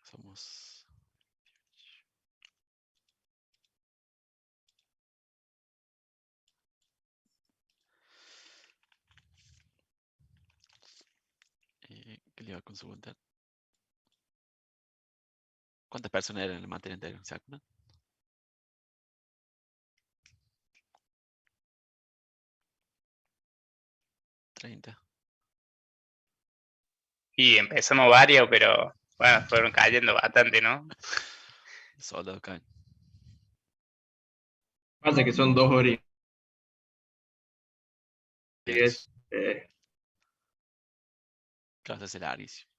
Somos... ¿qué le iba a consultar? ¿Cuántas personas eran en la materia anterior? ¿Se acuerdan? 30. Y empezamos varios, pero bueno, fueron cayendo bastante, ¿no? Soldados caen. Pasa que son 2 horas y Eso. 10. Claro, se hace larguísimo.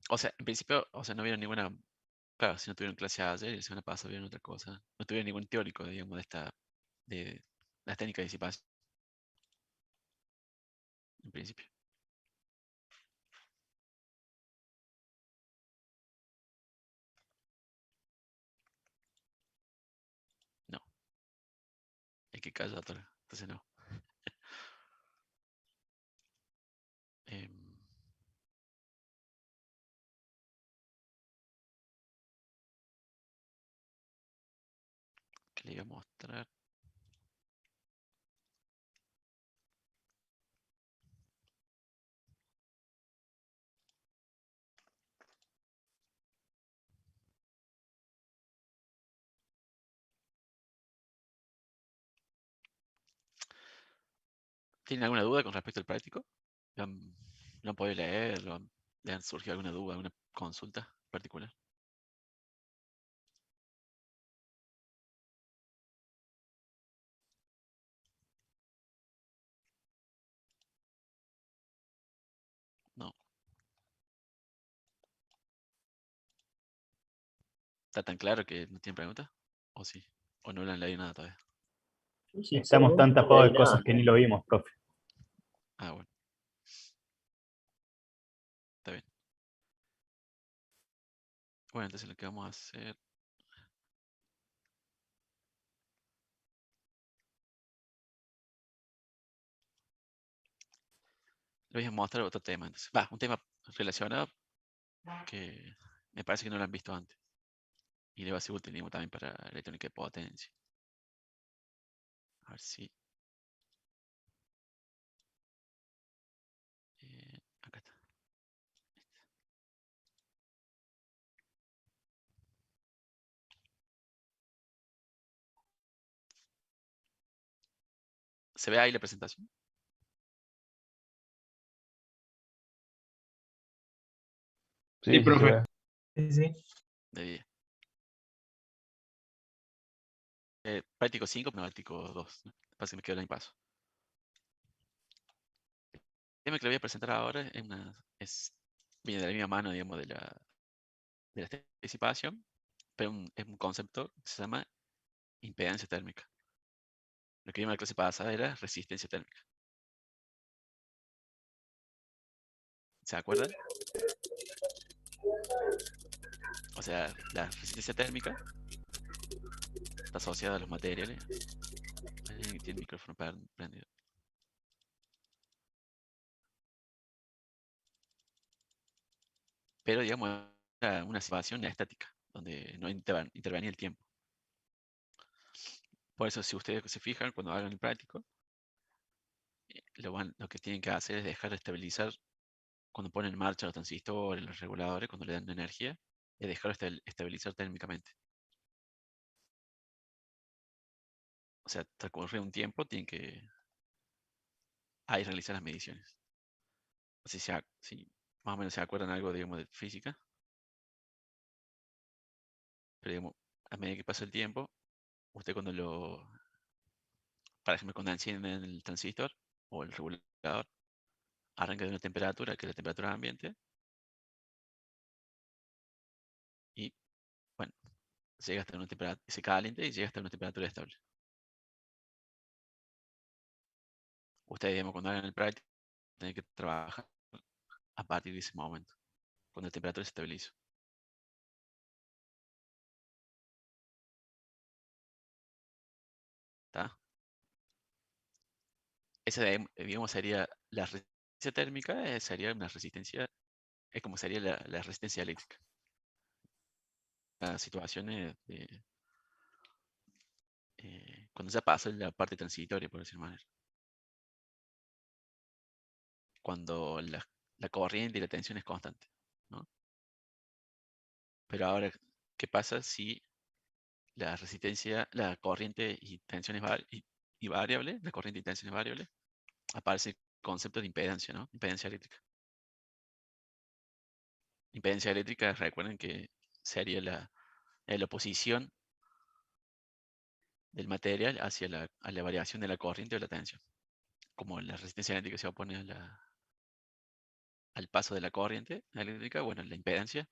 O sea, en principio, o sea, no vieron ninguna... Claro, si no tuvieron clase ayer y la semana pasada vieron otra cosa. No tuvieron ningún teórico, digamos, de esta... de las técnicas de disipación. En principio. No. Es que calla todo. Entonces no. Em, ¿Qué le iba a mostrar? ¿Tienen alguna duda con respecto al práctico? ¿Lo han podido leer? ¿Le han surgido alguna duda, alguna consulta particular? No. ¿Está tan claro que no tienen preguntas? ¿O sí? ¿O no le han leído nada todavía? Estamos tan tapados de cosas que ni lo vimos, profe. Ah, bueno. Está bien. Bueno, entonces lo que vamos a hacer... Le voy a mostrar otro tema. Entonces. Va, un tema relacionado que me parece que no lo han visto antes. Y le va a ser útil digamos, también para electrónica de potencia. A ver si... acá está. ¿Se ve ahí la presentación? Sí, profe. Sí. De 10. Práctico 5, práctico 2. ¿No? Pasa que me quedó el año paso. El tema que le voy a presentar ahora viene de la misma mano, digamos, de la disipación, pero es un concepto que se llama impedancia térmica. Lo que vimos en la clase pasada era resistencia térmica. ¿Se acuerdan? O sea, la resistencia térmica está asociada a los materiales. Alguien tiene el micrófono prendido. Pero, digamos, era una situación estática, donde no intervenía el tiempo. Por eso, si ustedes se fijan, cuando hagan el práctico, lo que tienen que hacer es dejar de estabilizar cuando ponen en marcha los transistores, los reguladores, cuando le dan energía, es dejar de estabilizar térmicamente. O sea, transcurre un tiempo, tienen que ahí realizar las mediciones. No sé si más o menos se acuerdan algo, digamos, de física. Pero, digamos, a medida que pasa el tiempo, usted por ejemplo, cuando encienden el transistor o el regulador, arranca de una temperatura, que es la temperatura ambiente, y, bueno, llega hasta una temperatura, se calienta y llega hasta una temperatura estable. Ustedes, digamos, cuando hagan el práctico, tienen que trabajar a partir de ese momento, cuando la temperatura se estabiliza. ¿Está? esa, digamos, sería la resistencia térmica, sería una resistencia, es como sería la resistencia eléctrica. Las situaciones de, cuando ya pasa la parte transitoria, por decirlo de manera. Cuando la corriente y la tensión es constante, ¿no? Pero ahora, ¿qué pasa si la resistencia, la corriente y tensión es y variable, la corriente y tensión es variable? Aparece el concepto de impedancia, ¿no? Impedancia eléctrica. Impedancia eléctrica, recuerden que sería la oposición del material hacia a la variación de la corriente o la tensión. Como la resistencia eléctrica se opone al paso de la corriente eléctrica, bueno, la impedancia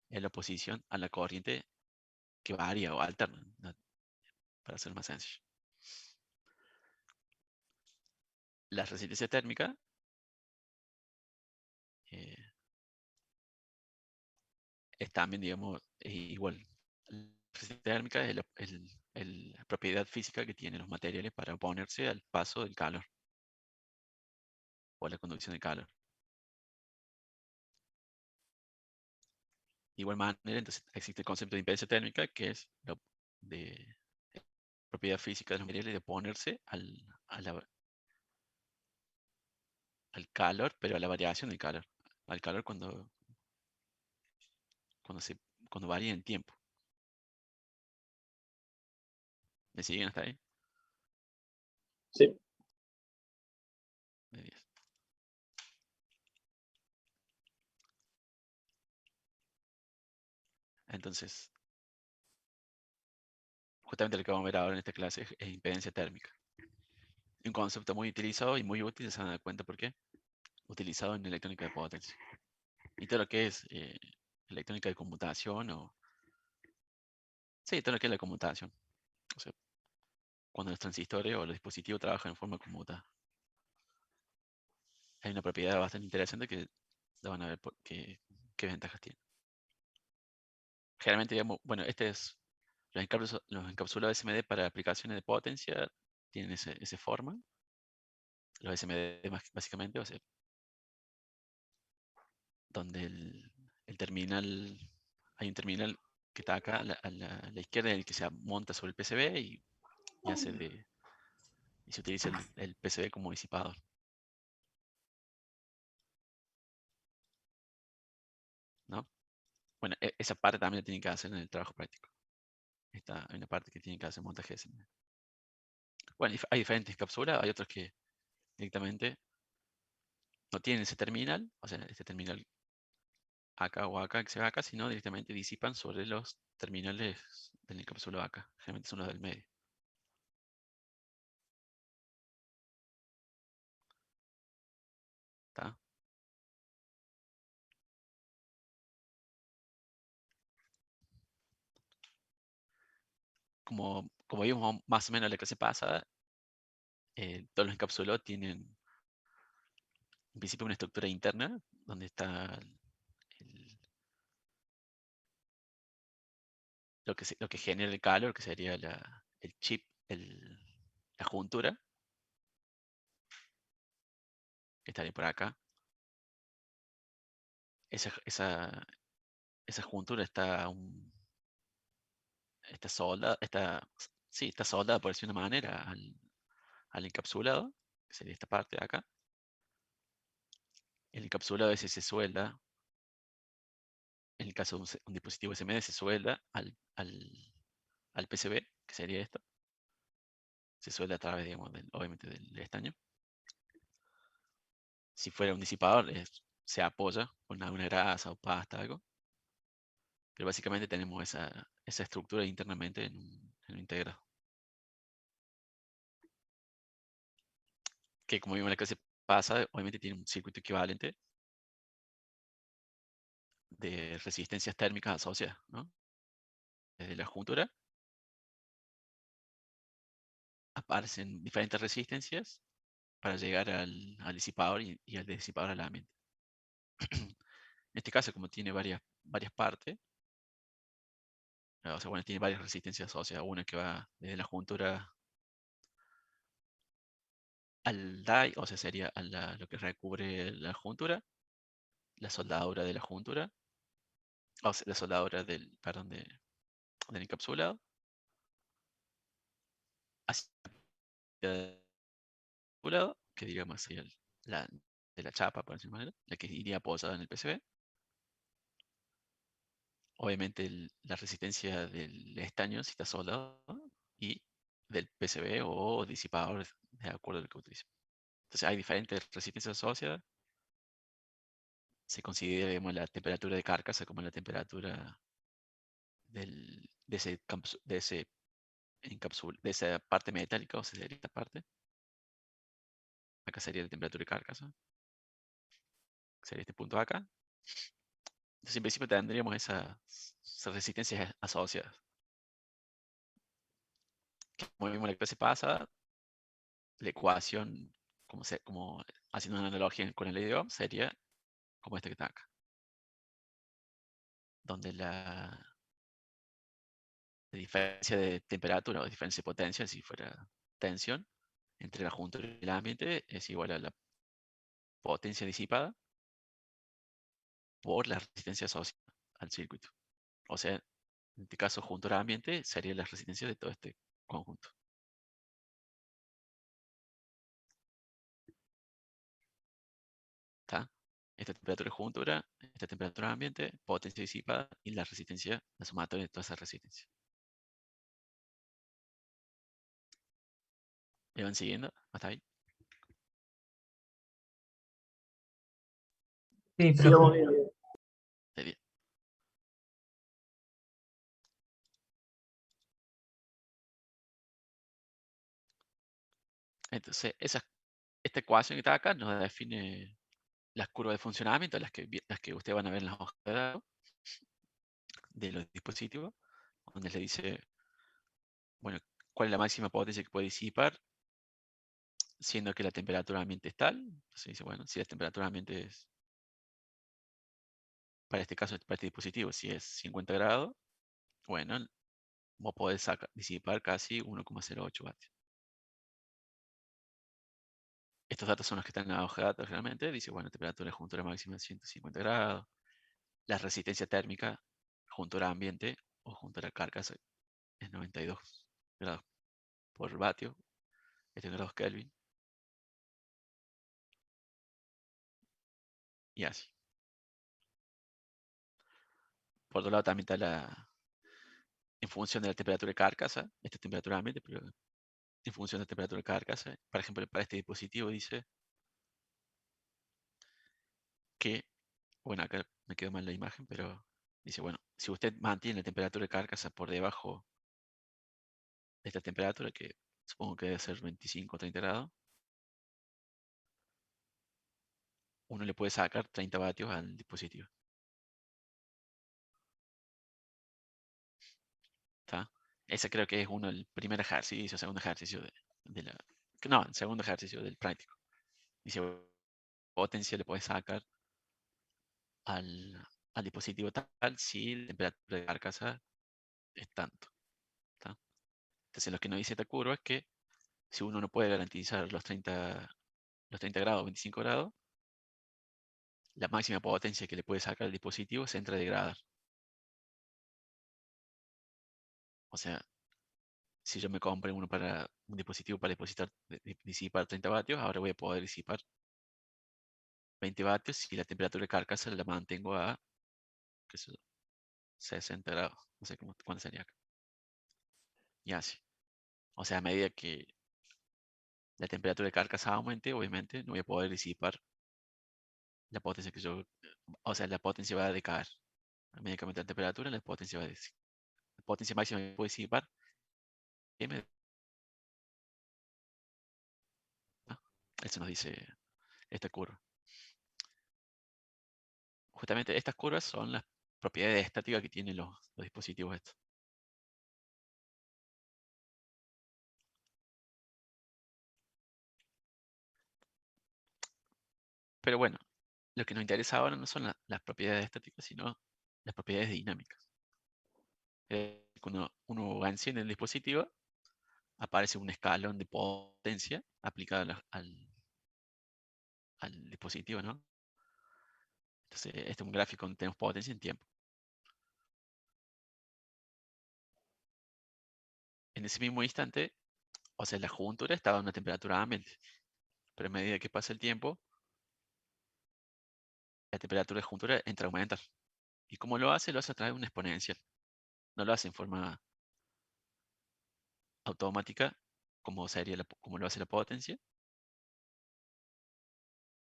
es la oposición a la corriente que varía o alterna, ¿no? Para ser más sencillo. La resistencia térmica eh, es también, digamos, igual. La resistencia térmica es la propiedad física que tienen los materiales para oponerse al paso del calor o a la conducción del calor. De igual manera, entonces existe el concepto de impedancia térmica, que es de propiedad física de los materiales de oponerse al calor, pero a la variación del calor. Al calor cuando, se, cuando varía en tiempo. ¿Me siguen hasta ahí? Sí. De 10. Entonces, justamente lo que vamos a ver ahora en esta clase es impedancia térmica. Un concepto muy utilizado y muy útil, se van a dar cuenta por qué. Utilizado en electrónica de potencia. Y todo lo que es electrónica de conmutación sí, todo lo que es la conmutación. O sea, cuando los transistores o los dispositivos trabajan en forma conmutada. Hay una propiedad bastante interesante que lo van a ver qué ventajas tiene. Generalmente, digamos, bueno, los encapsulados SMD para aplicaciones de potencia tienen esa forma. Los SMD básicamente, o sea, donde el terminal, hay un terminal que está acá a la izquierda, el que se monta sobre el PCB y se utiliza el PCB como disipador. ¿No? Bueno, esa parte también la tienen que hacer en el trabajo práctico. Hay una parte que tienen que hacer montaje de SMD. Bueno, hay diferentes cápsulas, hay otros que directamente no tienen ese terminal, o sea, este terminal acá o acá que se ve acá, sino directamente disipan sobre los terminales del encapsulado acá. Generalmente son los del medio. ¿Está? Como vimos más o menos en la clase pasada, todos los encapsulados tienen en principio una estructura interna donde está lo que genera el calor, que sería el chip, la juntura, que estaría por acá. Esa juntura está soldada, está soldada por decir una manera al encapsulado, que sería esta parte de acá. El encapsulado ese se suelda, en el caso de un dispositivo SMD, se suelda al PCB, que sería esto. Se suelda a través, digamos, obviamente del estaño. Si fuera un disipador, se apoya con alguna grasa o pasta, algo. Pero básicamente tenemos esa estructura internamente en un integrado. Que como vimos en la clase pasada, obviamente tiene un circuito equivalente de resistencias térmicas asociadas, ¿no? Desde la juntura aparecen diferentes resistencias para llegar al disipador y al disipador al ambiente. En este caso, como tiene varias partes, o sea, bueno, tiene varias resistencias asociadas. Una que va desde la juntura al die, o sea, sería a lo que recubre la juntura, la soldadura de la juntura, o sea, la soldadura perdón, del encapsulado, hacia el encapsulado, que digamos sería la de la chapa, por decirlo de manera, la que iría apoyada en el PCB. Obviamente la resistencia del estaño si está soldado y del PCB o disipador de acuerdo a lo que utilice. Entonces hay diferentes resistencias asociadas. Se considera, digamos, la temperatura de carcasa como la temperatura de esa parte metálica, o sea, de esta parte. Acá sería la temperatura de carcasa. Sería este punto acá. Entonces, en principio tendríamos esas resistencias asociadas. Como vimos en la clase pasada, la ecuación, como haciendo una analogía con el ley de Ohm, sería como esta que está acá. Donde la diferencia de temperatura o diferencia de potencia, si fuera tensión, entre la juntura y el ambiente es igual a la potencia disipada por la resistencia asociada al circuito. O sea, en este caso, juntura ambiente sería la resistencia de todo este conjunto. ¿Está? Esta temperatura es juntura, esta temperatura ambiente, potencia disipada y la resistencia, la sumatoria de toda esa resistencia. ¿Me van siguiendo? ¿Hasta ahí? Sí, Sí, vamos profe. bien. Está bien. Entonces, esta ecuación que está acá nos define las curvas de funcionamiento, las que ustedes van a ver en las hojas de datos de los dispositivos, donde le dice, bueno, cuál es la máxima potencia que puede disipar, siendo que la temperatura ambiente es tal. Entonces dice, bueno, si la temperatura ambiente es, para este caso, para este dispositivo, si es 50 grados, bueno, vos podés disipar casi 1,08 vatios. Estos datos son los que están en la hoja de datos realmente. Dice, bueno, temperatura de juntura máxima de 150 grados. La resistencia térmica, juntura ambiente o juntura carcasa, es 92 grados por vatio. Este grados Kelvin. Y así. Por otro lado también está en función de la temperatura de carcasa, esta es temperatura ambiente, pero en función de la temperatura de carcasa, por ejemplo, para este dispositivo dice que, bueno, acá me quedó mal la imagen, pero dice, bueno, si usted mantiene la temperatura de carcasa por debajo de esta temperatura, que supongo que debe ser 25 o 30 grados, uno le puede sacar 30 vatios al dispositivo. ¿Está? Ese creo que es el primer ejercicio, segundo ejercicio no, el segundo ejercicio del práctico. Dice, potencia le puedes sacar al dispositivo tal si la temperatura de carcasa es tanto. ¿Está? Entonces lo que nos dice esta curva es que si uno no puede garantizar los 30 grados o 25 grados, la máxima potencia que le puede sacar al dispositivo se entra a degradar. O sea, si yo me compré un dispositivo para disipar 30 vatios, ahora voy a poder disipar 20 vatios si la temperatura de carcasa la mantengo a qué sé yo, 60 grados. No sé cuánto sería acá. Y así. O sea, a medida que la temperatura de carcasa aumente, obviamente no voy a poder disipar la potencia o sea, la potencia va a decaer. A medida que aumenta la temperatura, la potencia va a decir. La potencia máxima que puede disipar, M, ¿no? Eso nos dice esta curva. Justamente estas curvas son las propiedades estáticas que tienen los dispositivos estos. Pero bueno, lo que nos interesa ahora no son las propiedades estáticas, sino las propiedades dinámicas. Cuando uno enciende el dispositivo, aparece un escalón de potencia aplicado al dispositivo, ¿no? Entonces, este es un gráfico donde tenemos potencia en tiempo. En ese mismo instante, o sea, la juntura estaba a una temperatura ambiente, pero a medida que pasa el tiempo, la temperatura de juntura entra a aumentar. ¿Y cómo lo hace? Lo hace a través de una exponencial. No lo hace en forma automática, como lo hace la potencia.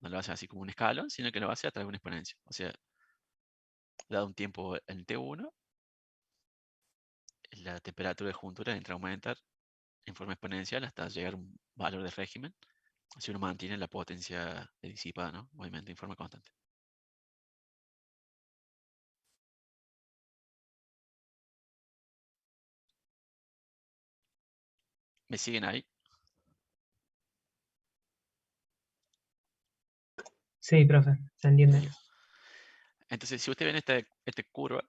No lo hace así como un escalón, sino que lo hace a través de una exponencia. O sea, dado un tiempo en T1, la temperatura de juntura entra a aumentar en forma exponencial hasta llegar a un valor de régimen, si uno mantiene la potencia disipada, ¿no? Obviamente en forma constante. ¿Me siguen ahí? Sí, profe, se entiende. Bien. Entonces, si ustedes ven esta curva,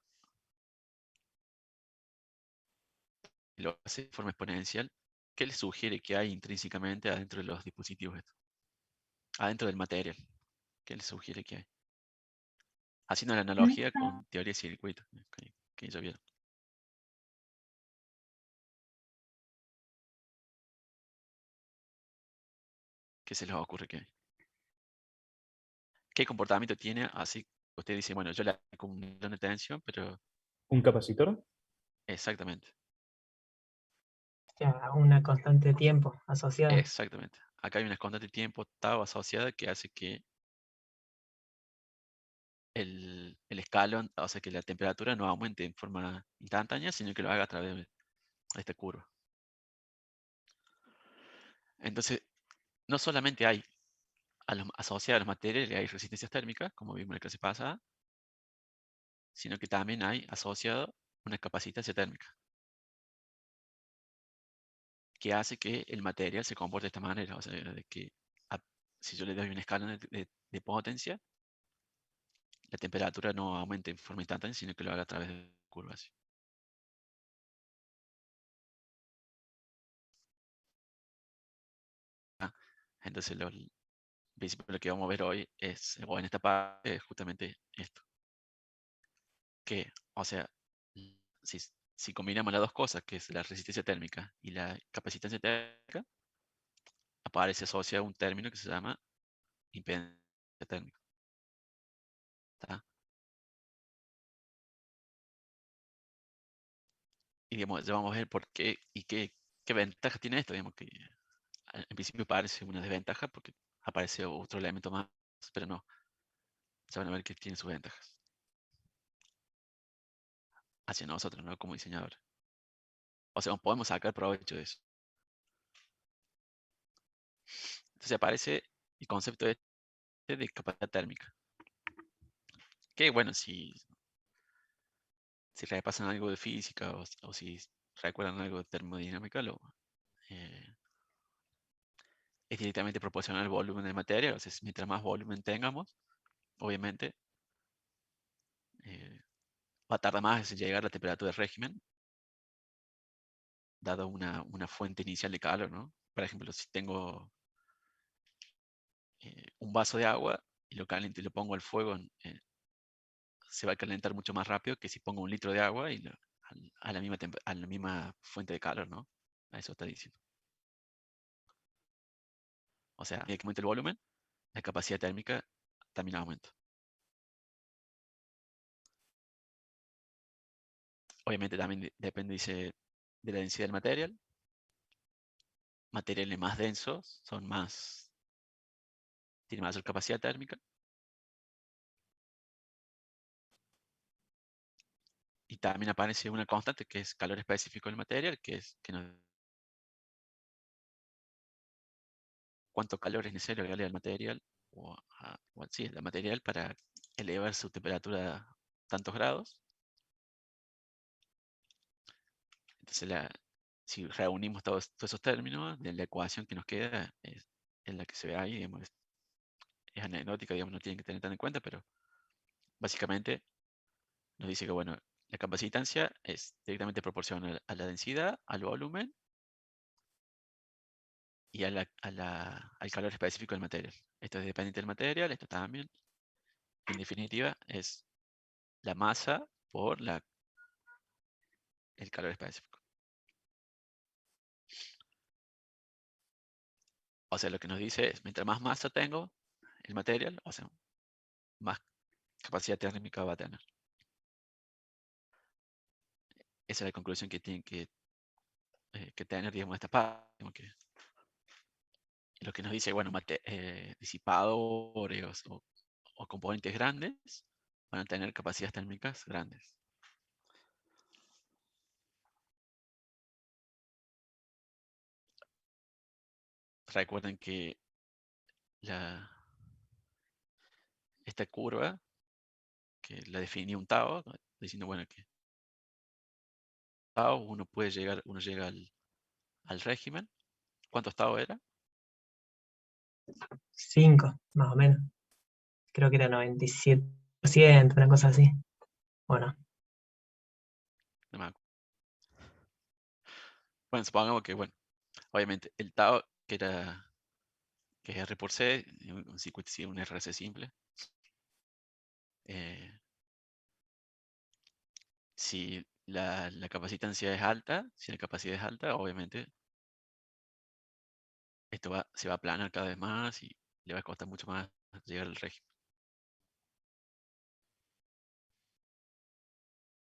y lo hace de forma exponencial, ¿qué les sugiere que hay intrínsecamente adentro de los dispositivos estos? Adentro del material. ¿Qué les sugiere que hay? Haciendo la analogía con teoría de circuitos, que ya vieron. ¿Qué se les ocurre que hay? ¿Qué comportamiento tiene? Así usted dice, bueno, yo le aplico un botón de tensión, pero ¿Un capacitor? exactamente, O sea, una constante de tiempo asociada. exactamente. Acá hay una constante de tiempo tau asociada que hace que el escalón, o sea, que la temperatura no aumente en forma instantánea, sino que lo haga a través de esta curva. Entonces, no solamente hay asociadas a los materiales, hay resistencias térmicas, como vimos en la clase pasada, sino que también hay asociado una capacitancia térmica, que hace que el material se comporte de esta manera. O sea, de que si yo le doy una escala de potencia, la temperatura no aumente en forma instantánea, sino que lo haga a través de curvas. Entonces, en principio lo que vamos a ver hoy es, o en esta parte, es justamente esto. Que, o sea, si combinamos las dos cosas, que es la resistencia térmica y la capacitancia térmica, aparece asociado a un término que se llama impedancia térmica. ¿Está? Y digamos, ya vamos a ver por qué y qué ventaja tiene esto. Digamos que en principio parece una desventaja porque aparece otro elemento más, pero no. Ya van a ver que tiene sus ventajas. Hacia nosotros, ¿no? Como diseñadores. O sea, podemos sacar provecho de eso. Entonces aparece el concepto de capacidad térmica. Que bueno, si repasan algo de física o si recuerdan algo de termodinámica, eh, es directamente proporcional al volumen de materia. O sea, mientras más volumen tengamos, obviamente, va a tardar más en llegar a la temperatura de régimen, dado una fuente inicial de calor, ¿no? Por ejemplo, si tengo un vaso de agua y lo caliento y lo pongo al fuego, se va a calentar mucho más rápido que si pongo un litro de agua y a la misma fuente de calor, ¿no? A eso está diciendo. O sea, a medida que aumenta el volumen, la capacidad térmica también aumenta. Obviamente también depende, dice, de la densidad del material. Materiales más densos tienen mayor capacidad térmica. Y también aparece una constante que es calor específico del material, que nos cuánto calor es necesario agregarle al material sí, al material para elevar su temperatura a tantos grados. Entonces, si reunimos todos esos términos, de la ecuación que nos queda es la que se ve ahí, digamos, es anecdótica, digamos, no tienen que tener tan en cuenta, pero básicamente nos dice que, bueno, la capacitancia es directamente proporcional a la densidad, al volumen y al calor específico del material. Esto es dependiente del material, esto también. En definitiva, es la masa por el calor específico. O sea, lo que nos dice es, mientras más masa tengo el material, o sea, más capacidad térmica va a tener. Esa es la conclusión que tienen que tener, digamos, esta parte. Lo que nos dice, bueno, disipadores o componentes grandes van a tener capacidades térmicas grandes. Recuerden que esta curva, que la definía un Tao, diciendo, bueno, que Tao uno llega al régimen. ¿Cuántos Tao era? 5, más o menos. Creo que era 97%, una cosa así. Bueno, No me acuerdo. Bueno, supongamos que, bueno, obviamente el Tao, que es R por C, un 57, un RC simple. Si la capacitancia es alta, si la capacidad es alta, obviamente esto se va a aplanar cada vez más y le va a costar mucho más llegar al régimen.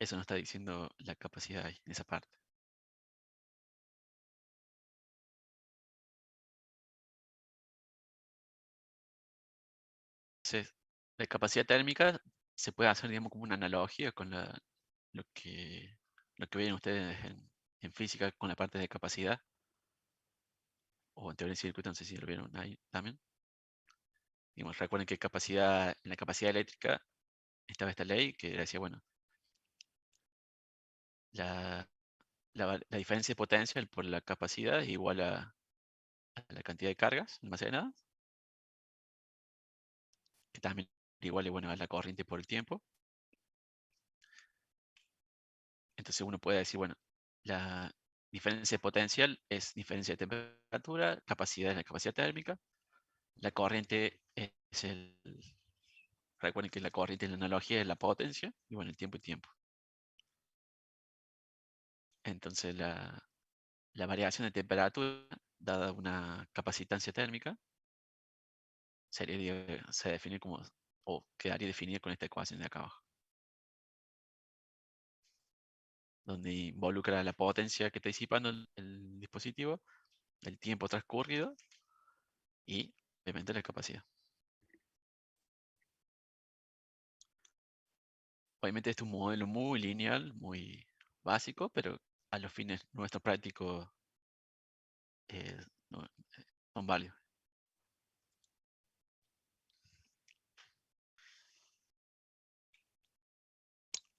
Eso nos está diciendo la capacidad ahí, en esa parte. Entonces, la capacidad térmica se puede hacer, digamos, como una analogía con lo que ven ustedes en física con la parte de capacidad, o en teoría de circuito, no sé si lo vieron ahí también. Digamos, recuerden que en la capacidad eléctrica estaba esta ley que decía, bueno, la diferencia de potencial por la capacidad es igual a la cantidad de cargas almacenadas, que también igual es, bueno, a la corriente por el tiempo. Entonces uno puede decir, bueno, la diferencia de potencial es diferencia de temperatura, capacidad es la capacidad térmica, la corriente es recuerden que la corriente en la analogía es la potencia, y bueno, el tiempo y tiempo. Entonces la variación de temperatura, dada una capacitancia térmica, se define como, o quedaría definida con esta ecuación de acá abajo, donde involucra la potencia que está disipando el dispositivo, el tiempo transcurrido y obviamente la capacidad. Obviamente este es un modelo muy lineal, muy básico, pero a los fines nuestros prácticos no- son válidos.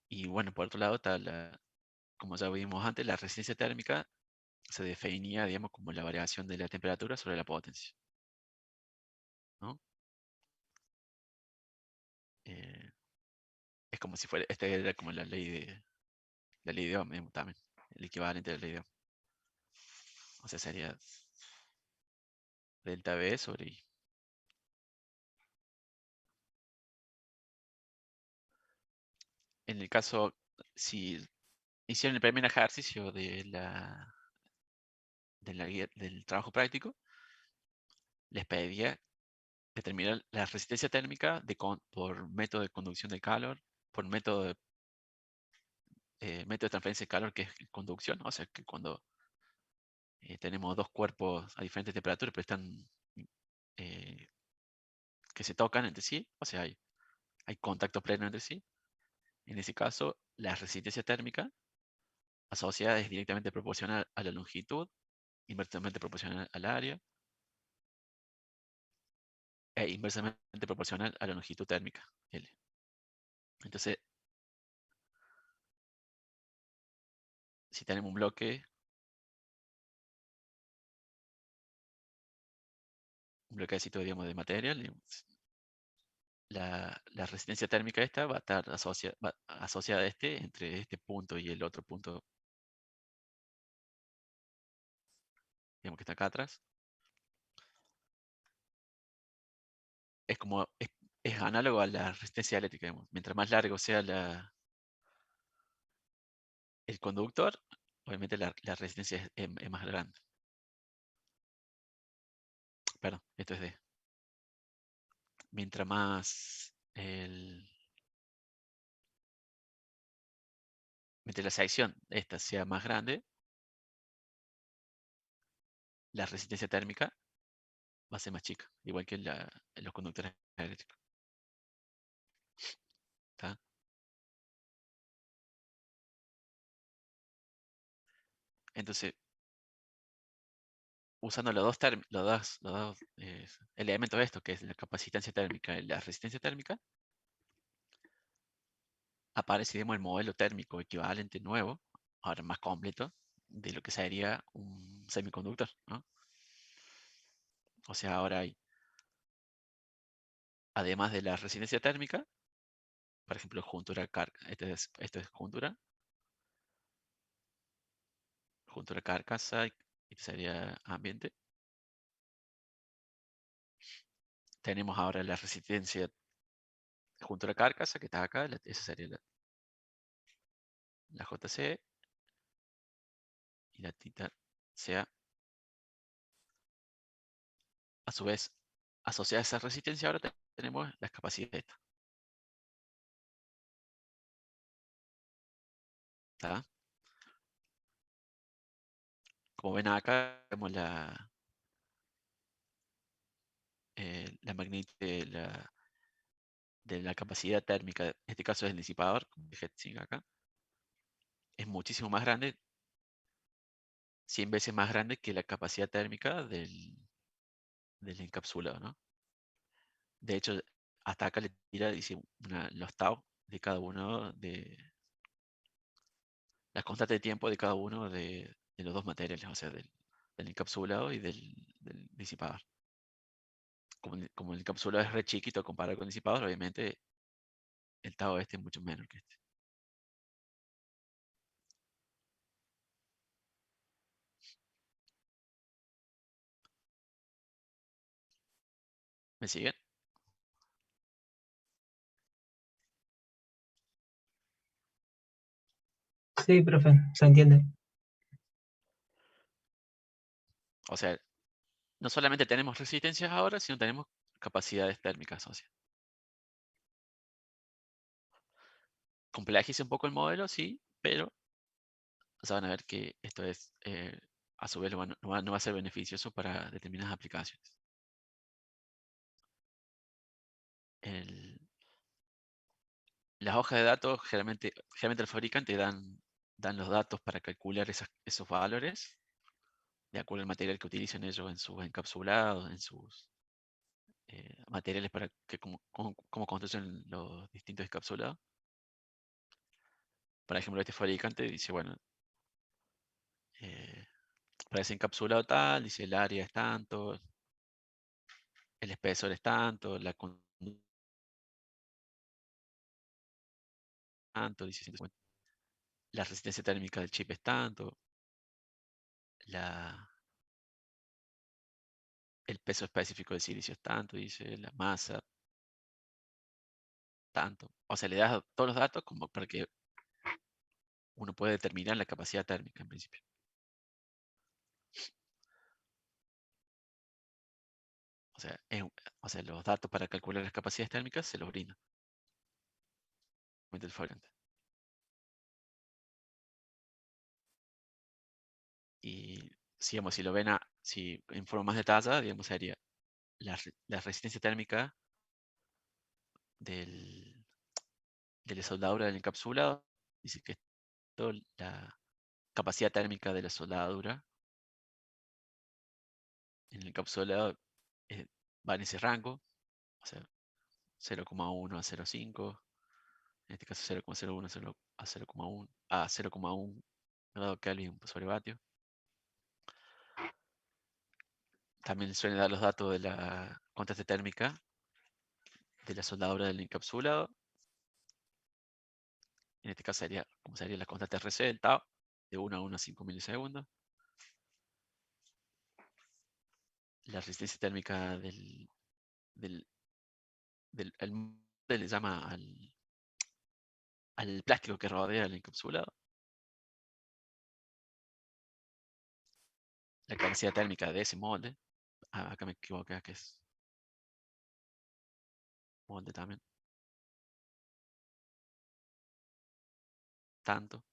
Y bueno, por otro lado está como ya vimos antes, la resistencia térmica se definía, digamos, como la variación de la temperatura sobre la potencia, ¿no? Eh, es como si fuera, esta era como la ley de Ohm, digamos, también, el equivalente de la ley de Ohm. O sea, sería delta V sobre I. En el caso, si hicieron el primer ejercicio del trabajo práctico, les pedía determinar la resistencia térmica por método de conducción de calor, por método de transferencia de calor que es conducción, o sea que cuando tenemos dos cuerpos a diferentes temperaturas, pero están eh, que se tocan entre sí, o sea, hay contacto pleno entre sí. En ese caso, la resistencia térmica asociada es directamente proporcional a la longitud, inversamente proporcional al área, e inversamente proporcional a la longitud térmica, L. Entonces, si tenemos un bloque bloquecito, digamos, de material, digamos, la resistencia térmica esta va a estar asociada a entre este punto y el otro punto, digamos, que está acá atrás. es análogo a la resistencia eléctrica, digamos. Mientras más largo sea el conductor, obviamente la resistencia es más grande. Perdón, esto es D. Mientras más mientras la sección esta sea más grande, la resistencia térmica va a ser más chica, igual que en los conductores eléctricos. ¿Está? Entonces, usando los dos elementos de esto, que es la capacitancia térmica y la resistencia térmica, aparece, digamos, el modelo térmico equivalente nuevo, ahora más completo, de lo que sería un semiconductor, ¿no? O sea, ahora hay, además de la resistencia térmica, por ejemplo, juntura esto es juntura carcasa, y esto sería ambiente. Tenemos ahora la resistencia juntura carcasa, que está acá, esa sería la JC, y la tita sea, a su vez, asociada a esa resistencia, ahora tenemos las capacidades. ¿Está? Como ven acá, vemos la magnitud de la capacidad térmica, en este caso es el disipador, como dije acá, es muchísimo más grande, 100 veces más grande que la capacidad térmica del encapsulado, ¿no? De hecho, hasta acá le tira, dice, los tau de cada uno la constante de tiempo de cada uno de los dos materiales, o sea, del encapsulado y del disipador. Como el encapsulado es re chiquito comparado con el disipador, obviamente el tau este es mucho menor que este. ¿Me siguen? Sí, profe, se entiende. O sea, no solamente tenemos resistencias ahora, sino tenemos capacidades térmicas, o sea. Complejiza un poco el modelo, sí, pero van a ver que esto es, a su vez, no va a ser beneficioso para determinadas aplicaciones. Las hojas de datos, generalmente el fabricante dan los datos para calcular esos valores, de acuerdo al material que utilicen ellos en sus encapsulados, en sus materiales para que cómo construyen los distintos encapsulados. Por ejemplo, este fabricante dice, bueno, para ese encapsulado tal, dice el área es tanto, el espesor es tanto, la conducción tanto, dice 150. La resistencia térmica del chip es tanto, el peso específico del silicio es tanto, dice la masa, tanto. O sea, le das todos los datos como para que uno pueda determinar la capacidad térmica en principio. O sea, los datos para calcular las capacidades térmicas se los brinda el fabricante. Y digamos, si lo ven si en forma más detallada, digamos, sería la resistencia térmica de la soldadura del encapsulado. Dice que la capacidad térmica de la soldadura en el encapsulado va en ese rango, o sea, 0,1 a 0,5, en este caso 0,01 a 0,1 a 0,1 grado Kelvin sobre vatio. También suelen dar los datos de la contraste térmica de la soldadura del encapsulado. En este caso sería, como sería la constante RC del tau, de 1 a 1 a 5 milisegundos. La resistencia térmica del el molde le llama al plástico que rodea el encapsulado. La capacidad térmica de ese molde. Acá me equivoqué, que es molde también. Tanto.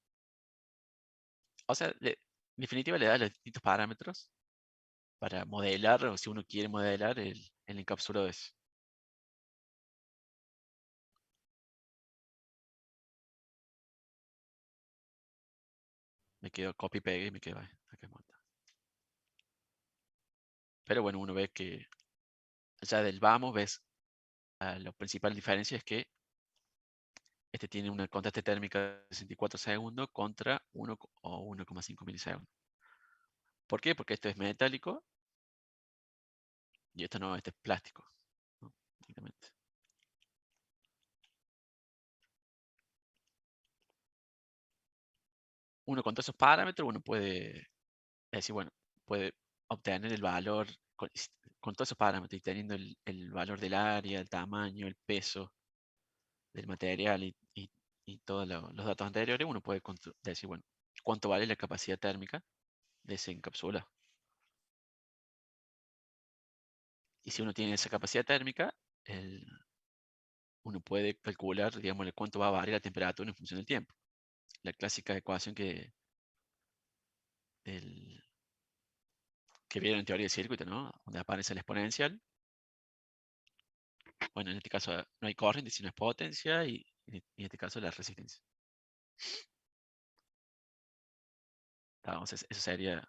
O sea, en definitiva le da los distintos parámetros para modelar, o si uno quiere modelar el encapsulado ese. Me quedo copy pegue y me quedo ahí. Acá muerto. Pero bueno, uno ve que allá del vamos, ves la principal diferencia es que este tiene una contraste térmica de 64 segundos contra 1 o 1,5 milisegundos. ¿Por qué? Porque esto es metálico y esto no, este es plástico, ¿no? Directamente. Uno con todos esos parámetros, uno puede decir, bueno, puede obtener el valor con todos esos parámetros y teniendo el valor del área, el tamaño, el peso del material y todos los datos anteriores, uno puede decir, bueno, cuánto vale la capacidad térmica de ese encapsulado. Y si uno tiene esa capacidad térmica, uno puede calcular, digamos, cuánto va a variar la temperatura en función del tiempo. La clásica ecuación que vieron en teoría de circuito, ¿no? Donde aparece la exponencial. Bueno, en este caso no hay corriente, sino es potencia y en este caso la resistencia. Entonces, eso sería.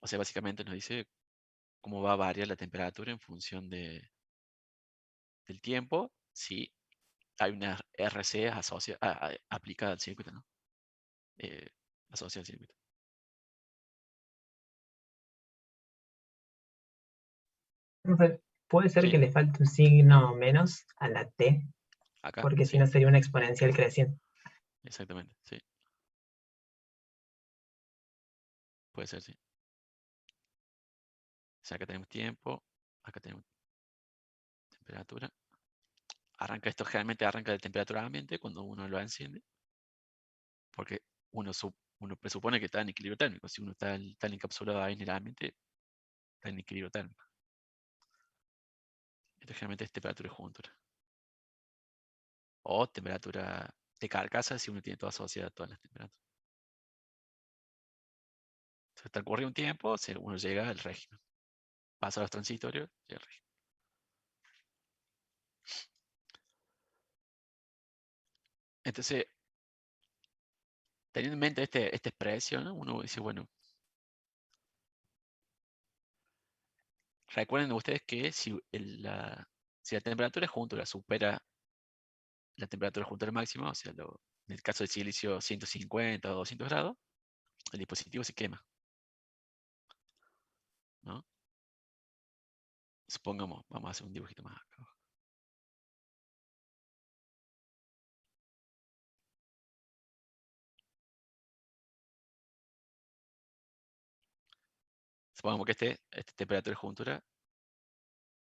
O sea, básicamente nos dice cómo va a variar la temperatura en función del tiempo si hay una RC aplicada al circuito, ¿no? Asociada al circuito. Profe, puede ser Sí, que le falte un signo menos a la T, acá, porque si sí, no sería una exponencial creciente. exactamente, sí. Puede ser, sí. O sea, acá tenemos tiempo, acá tenemos temperatura. Esto generalmente arranca de temperatura ambiente cuando uno lo enciende, porque uno presupone que está en equilibrio térmico. Si uno está encapsulado ahí en el ambiente, está en equilibrio térmico. Esto generalmente es temperatura de juntura. O temperatura de carcasa si uno tiene todo asociado a todas las temperaturas. Entonces, transcurre un tiempo, uno llega al régimen. Pasa a los transitorios y al régimen. Entonces, teniendo en mente esta expresión, ¿no? Uno dice, bueno, recuerden ustedes que si la temperatura juntura supera la temperatura juntura máxima, o sea, en el caso del silicio 150 o 200 grados, el dispositivo se quema, ¿no? Supongamos, vamos a hacer un dibujito más acá abajo. Supongamos que esta temperatura de juntura,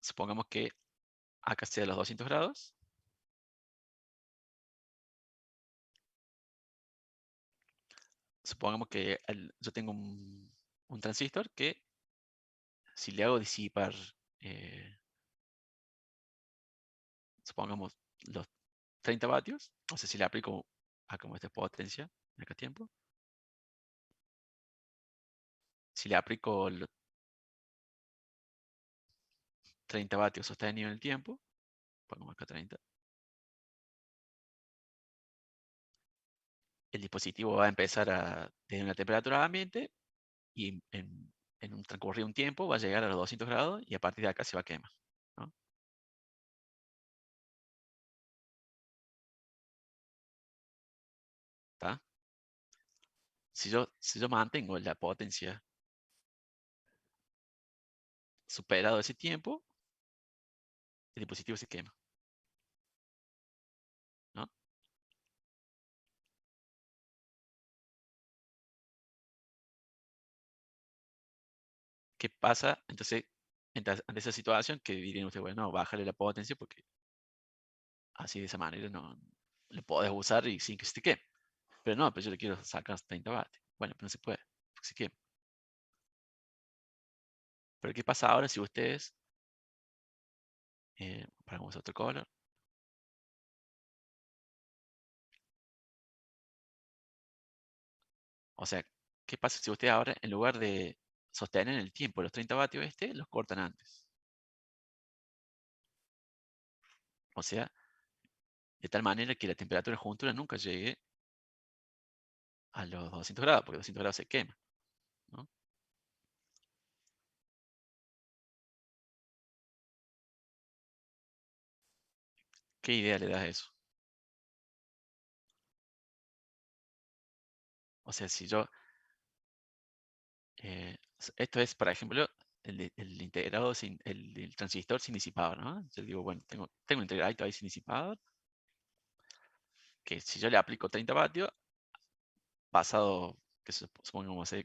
supongamos que acá sea los 200 grados. Supongamos que yo tengo un transistor que si le hago disipar, supongamos, los 30 vatios, o sea, si le aplico a como esta potencia, en acá tiempo, si le aplico los 30 vatios sostenido en el tiempo, pongamos acá 30, el dispositivo va a empezar a tener una temperatura ambiente y en un transcurrido un tiempo va a llegar a los 200 grados y a partir de acá se va a quemar, ¿no? ¿Está? Si yo mantengo la potencia superado ese tiempo, el dispositivo se quema, ¿no? ¿qué pasa? Entonces, ante esa situación, que dirían ustedes, bueno, no, bájale la potencia porque así de esa manera no lo podés usar y sin que se te queme. Pero no, pero yo le quiero sacar 30 vatios. Bueno, pero no se puede, porque se quema. Pero ¿qué pasa ahora si ustedes, ponemos otro color? O sea, ¿qué pasa si ustedes ahora, en lugar de sostener el tiempo los 30 vatios los cortan antes? O sea, de tal manera que la temperatura de juntura nunca llegue a los 200 grados, porque 200 grados se quema, ¿no? ¿Qué idea le das a eso? O sea, si yo... esto es, por ejemplo, el integrado, el transistor sin disipador, ¿no? Yo digo, bueno, tengo un integradito ahí sin disipador, que si yo le aplico 30 vatios, pasado, que supónganse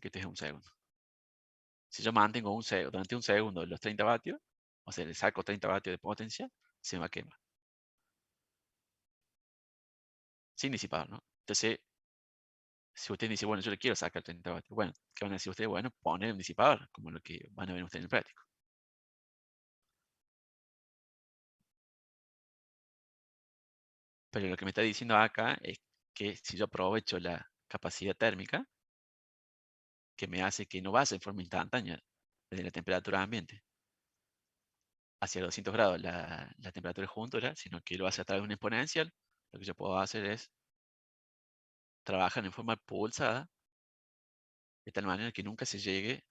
que este es un segundo. Si yo mantengo durante un segundo los 30 vatios, o sea, le saco 30 vatios de potencia, se me va a quemar. Sin disipador, ¿no? Entonces, si usted dice, bueno, yo le quiero sacar 30 vatios, bueno, ¿qué van a decir ustedes? Bueno, poner un disipador, como lo que van a ver ustedes en el práctico. Pero lo que me está diciendo acá es que si yo aprovecho la capacidad térmica, que me hace que no vaya en forma instantánea desde la temperatura ambiente hacia los 200 grados la temperatura de juntura, sino que lo hace a través de una exponencial, lo que yo puedo hacer es trabajar en forma pulsada, de tal manera que nunca se llegue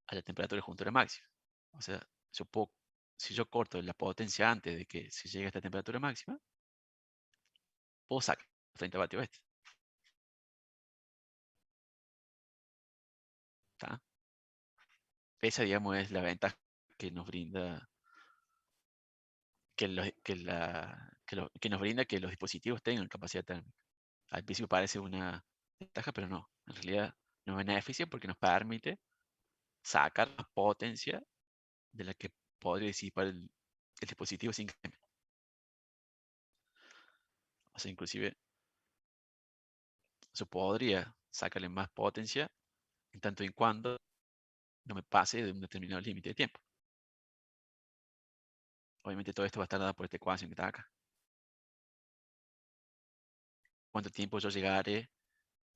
a la temperatura de juntura máxima. O sea, si yo corto la potencia antes de que se llegue a esta temperatura máxima, puedo sacar 30 vatios este. ¿Está? Esa, digamos, es la ventaja que nos brinda que nos brinda que los dispositivos tengan capacidad térmica. Al principio parece una ventaja, pero no. En realidad nos beneficia porque nos permite sacar la potencia de la que podría disipar el dispositivo sin que queme. O sea, inclusive yo podría sacarle más potencia en tanto y en cuando no me pase de un determinado límite de tiempo. Obviamente todo esto va a estar dado por esta ecuación que está acá. ¿Cuánto tiempo yo llegaré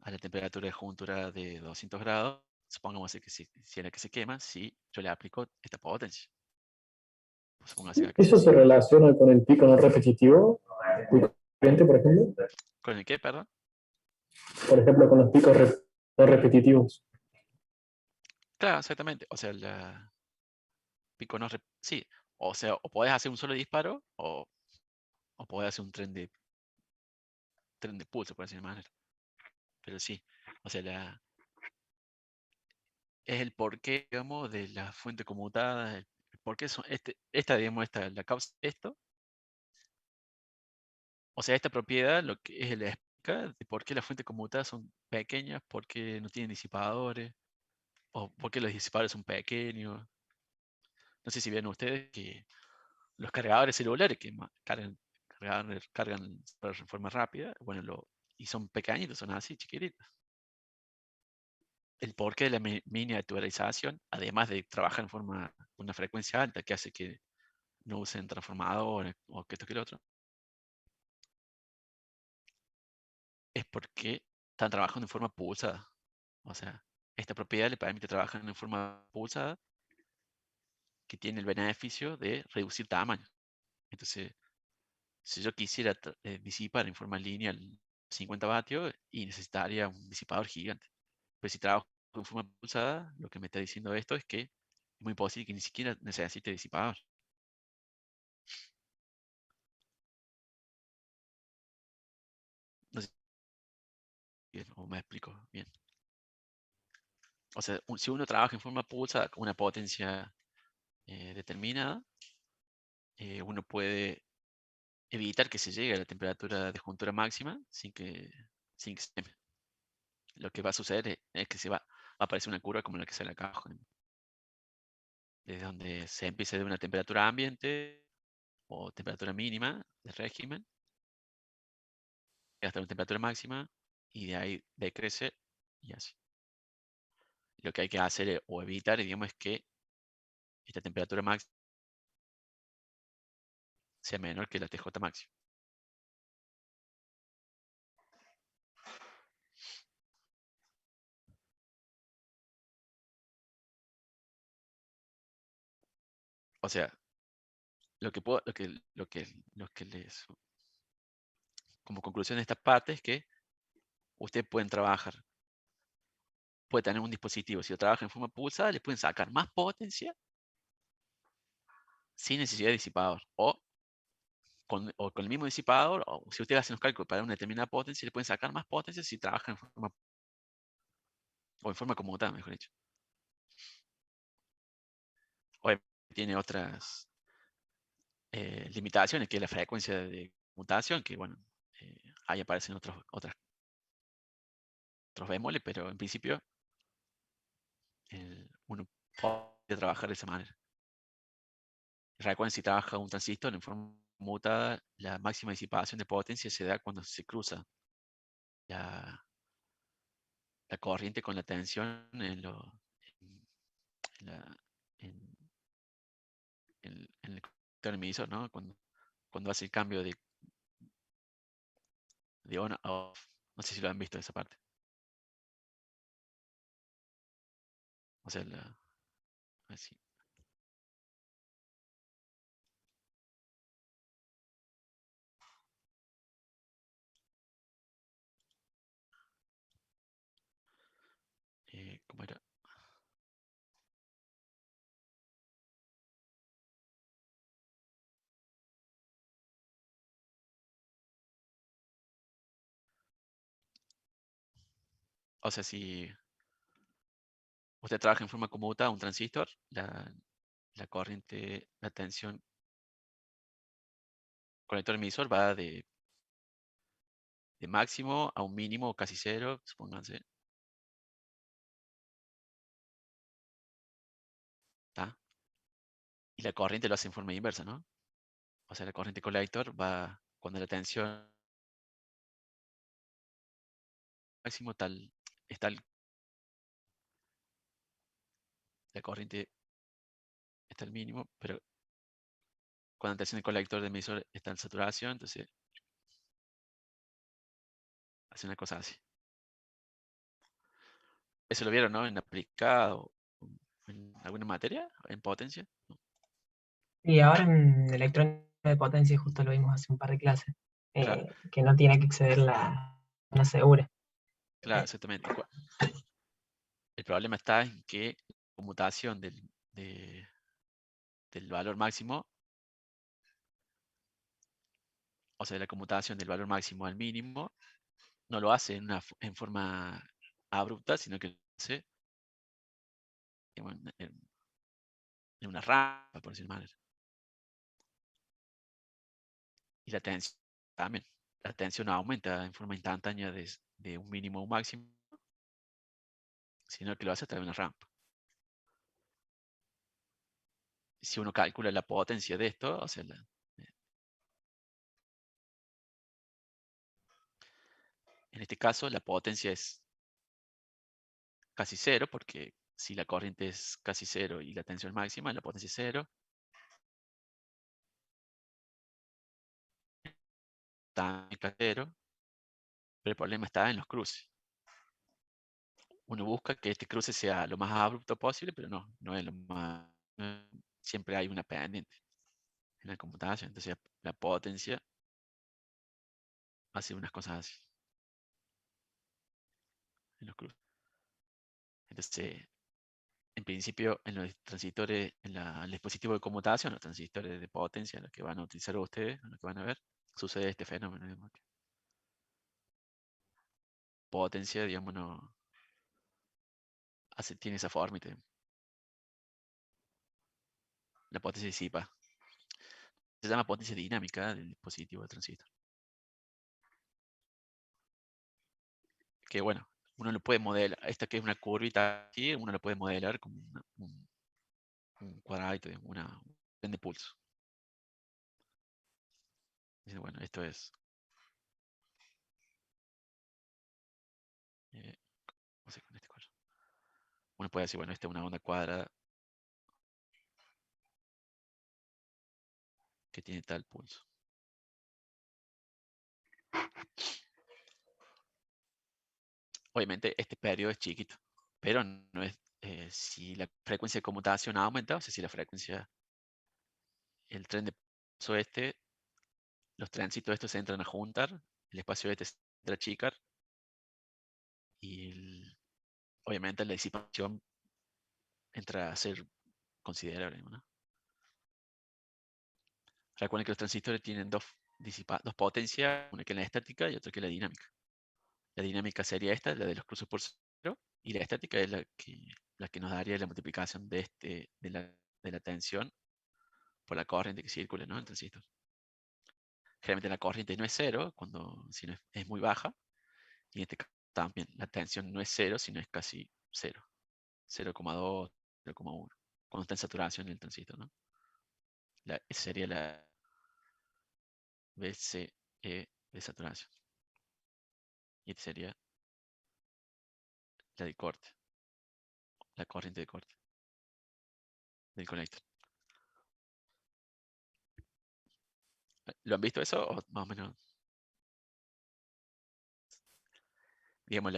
a la temperatura de juntura de 200 grados? Supongamos que si es la que se quema, si yo le aplico esta potencia. Supongamos que ¿Eso se sea relaciona con el pico no repetitivo? ¿Pico corriente, por ejemplo? ¿Con el qué, perdón? Por ejemplo, con los picos no repetitivos. Claro, exactamente. O sea, la pico no... Sí, o sea, o podés hacer un solo disparo o podés hacer un tren de pulso, por decirlo de manera. Pero sí, o sea, es el porqué, digamos, de la fuente conmutada, el por qué digamos, la causa de esto. O sea, esta propiedad lo que es la explica de por qué las fuentes conmutadas son pequeñas, por qué no tienen disipadores, o por qué los disipadores son pequeños. No sé si ven ustedes que los cargadores celulares que cargan de forma rápida, bueno, y son pequeñitos, son así, chiquititos. El porqué de la miniaturización, además de trabajar en forma, con una frecuencia alta que hace que no usen transformadores o que esto que lo otro, es porque están trabajando en forma pulsada. O sea, esta propiedad le permite trabajar en forma pulsada que tiene el beneficio de reducir tamaño. Entonces, si yo quisiera disipar en forma lineal 50 vatios, y necesitaría un disipador gigante. Pero si trabajo en forma pulsada, lo que me está diciendo esto es que es muy posible que ni siquiera necesite disipador. No sé o me explico bien. O sea, si uno trabaja en forma pulsada con una potencia determinada, uno puede evitar que se llegue a la temperatura de juntura máxima sin que se queme. Lo que va a suceder es que se va a aparecer una curva como la que sale acá abajo desde donde se empieza de una temperatura ambiente o temperatura mínima del régimen hasta una temperatura máxima y de ahí decrece y así. Lo que hay que hacer o evitar, digamos, es que esta temperatura máxima sea menor que la TJ máxima. O sea, lo que les, como conclusión de esta parte es que ustedes pueden trabajar, puede tener un dispositivo, si lo trabajan en forma pulsada, le pueden sacar más potencia sin necesidad de disipador. O con el mismo disipador, o si ustedes hacen los cálculos para una determinada potencia, le pueden sacar más potencia si trabajan en forma conmutada, mejor dicho. Obviamente tiene otras limitaciones, que es la frecuencia de conmutación, que bueno, ahí aparecen otros bemoles, pero en principio uno puede trabajar de esa manera. Recuerden, si trabaja un transistor en forma mutada, la máxima disipación de potencia se da cuando se cruza la, la corriente con la tensión en, la- en- en el conector emisor, ¿no? Cuando hace el cambio de on a off. No sé si lo han visto esa parte. O sea, así. ¿Cómo era? O sea, si usted trabaja en forma conmutada un transistor, la corriente, la tensión conector emisor va de máximo a un mínimo casi cero, supónganse. ¿Tá? Y la corriente lo hace en forma inversa, ¿no? O sea, la corriente colector va cuando la tensión máximo es tal, la corriente está al mínimo, pero cuando la tensión del colector de emisor está en saturación, entonces hace una cosa así. ¿Eso lo vieron, no? En aplicado, en alguna materia, en potencia. ¿No? Y ahora en electrónica de potencia justo lo vimos hace un par de clases, Claro, que no tiene que exceder la zona segura. claro, exactamente. El problema está en que la conmutación del valor máximo, o sea, la conmutación del valor máximo al mínimo, no lo hace en forma abrupta, sino que lo hace en una rampa, por decirlo de manera. Y la tensión también. La tensión no aumenta en forma instantánea de un mínimo a un máximo, sino que lo hace a través de una rampa. Si uno calcula la potencia de esto, o sea, en este caso la potencia es casi cero, porque si la corriente es casi cero y la tensión máxima, la potencia es cero. También casi cero, pero el problema está en los cruces. Uno busca que este cruce sea lo más abrupto posible, pero no es lo más. Siempre hay una pendiente en la computación, entonces la potencia hace unas cosas así en los cruces. Entonces, en principio, en los transistores, el dispositivo de conmutación, los transistores de potencia, los que van a utilizar ustedes, los que van a ver, sucede este fenómeno. Digamos, que potencia, digamos, no tiene esa forma. La potencia disipa. Se llama potencia dinámica del dispositivo de transistor. Que bueno, uno lo puede modelar. Esta que es una curvita aquí, uno lo puede modelar como un cuadradito, digamos, un tren de pulso. Dice, bueno, esto es no sé, con este color. Uno puede decir, bueno, esta es una onda cuadrada que tiene tal pulso. Obviamente este periodo es chiquito, pero no es, si la frecuencia de conmutación aumenta, o sea, si la frecuencia, el tren de pulso este, los tránsito estos se entran a juntar, el espacio este se entra a achicar, y obviamente la disipación entra a ser considerable, ¿no? Recuerden que los transistores tienen dos potencias, una que es la estática y otra que es la dinámica. La dinámica sería esta, la de los cruces por cero, y la estática es la que nos daría la multiplicación de la tensión por la corriente que circula, ¿no? El transistor. Generalmente la corriente no es cero, si no es muy baja, y en este caso también la tensión no es cero, sino es casi cero, 0,2, 0,1, cuando está en saturación el transistor, ¿no? Esa sería la VCE de saturación. Y esta sería la de corte, la corriente de corte del conector. ¿Lo han visto eso? O más o menos, digamos,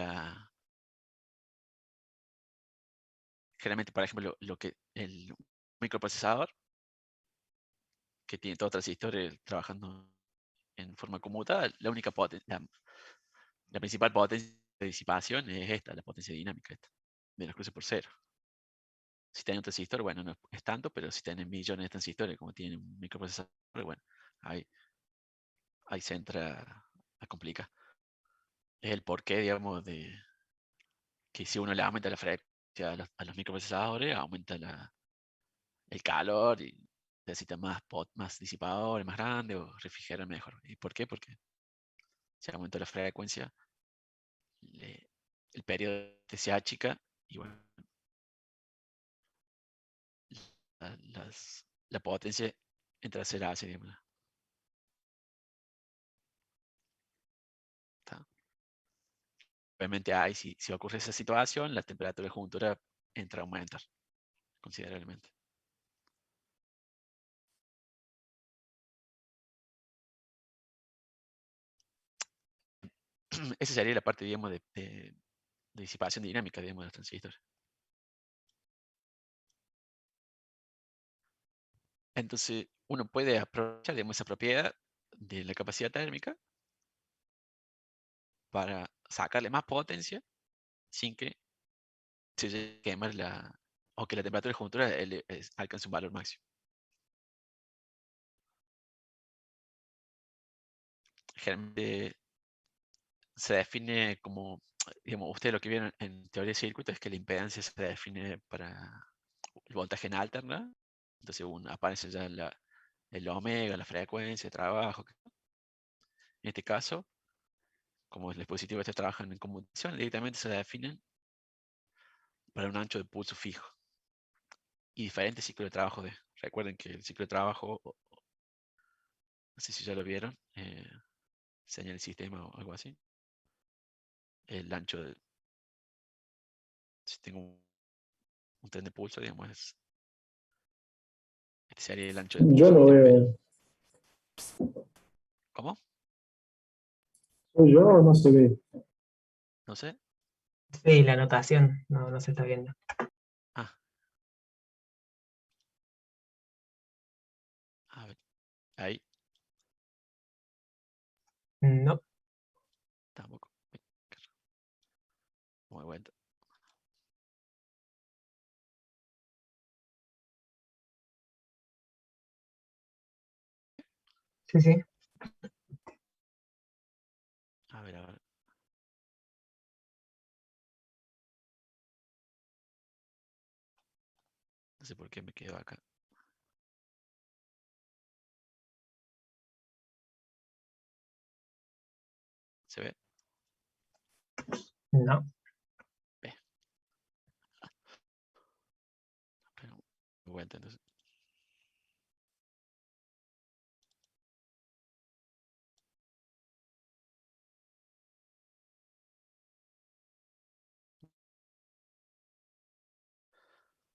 generalmente, por ejemplo, lo que el microprocesador, que tiene todo transistores trabajando en forma conmutada, la única potencia, la principal potencia de disipación es esta, la potencia dinámica esta, de los cruces por cero. Si tienen un transistor, bueno, no es tanto, pero si tienen millones de transistores, como tienen un microprocesador, bueno, ahí se entra a complicar. Es el porqué, digamos, de que si uno le aumenta la frecuencia a los microprocesadores, aumenta el calor y necesita más disipadores más grandes o refrigerar mejor. ¿Y por qué? Porque si aumenta la frecuencia, el periodo se achica y bueno, la potencia entra a ser ácida, digamos. ¿Está? Obviamente, si ocurre esa situación, la temperatura de juntura entra a aumentar considerablemente. Esa sería la parte, digamos, de disipación dinámica, digamos, de los transistores. Entonces, uno puede aprovechar, digamos, esa propiedad de la capacidad térmica para sacarle más potencia sin que se llegue a quemar o que la temperatura de juntura alcance un valor máximo. Generalmente se define como, digamos, ustedes lo que vieron en teoría de circuitos es que la impedancia se define para el voltaje en alterna. Entonces aparece ya el omega, la frecuencia de trabajo. En este caso, como el dispositivo este trabajan en conmutación, directamente se definen para un ancho de pulso fijo y diferentes ciclos de trabajo. Recuerden que el ciclo de trabajo, no sé si ya lo vieron, señal el sistema o algo así. El ancho si tengo un tren de pulso, digamos, este sería el ancho de Yo pulso no de P. veo. ¿Cómo? ¿Soy yo o no se ve? No sé. Sí, la anotación no se está viendo. Ah, a ver, ahí No, tampoco. Muy bueno. sí, sí. A ver, ahora. No sé por qué me quedo acá. ¿Se ve? No. Ve. Pero vuelta, entonces.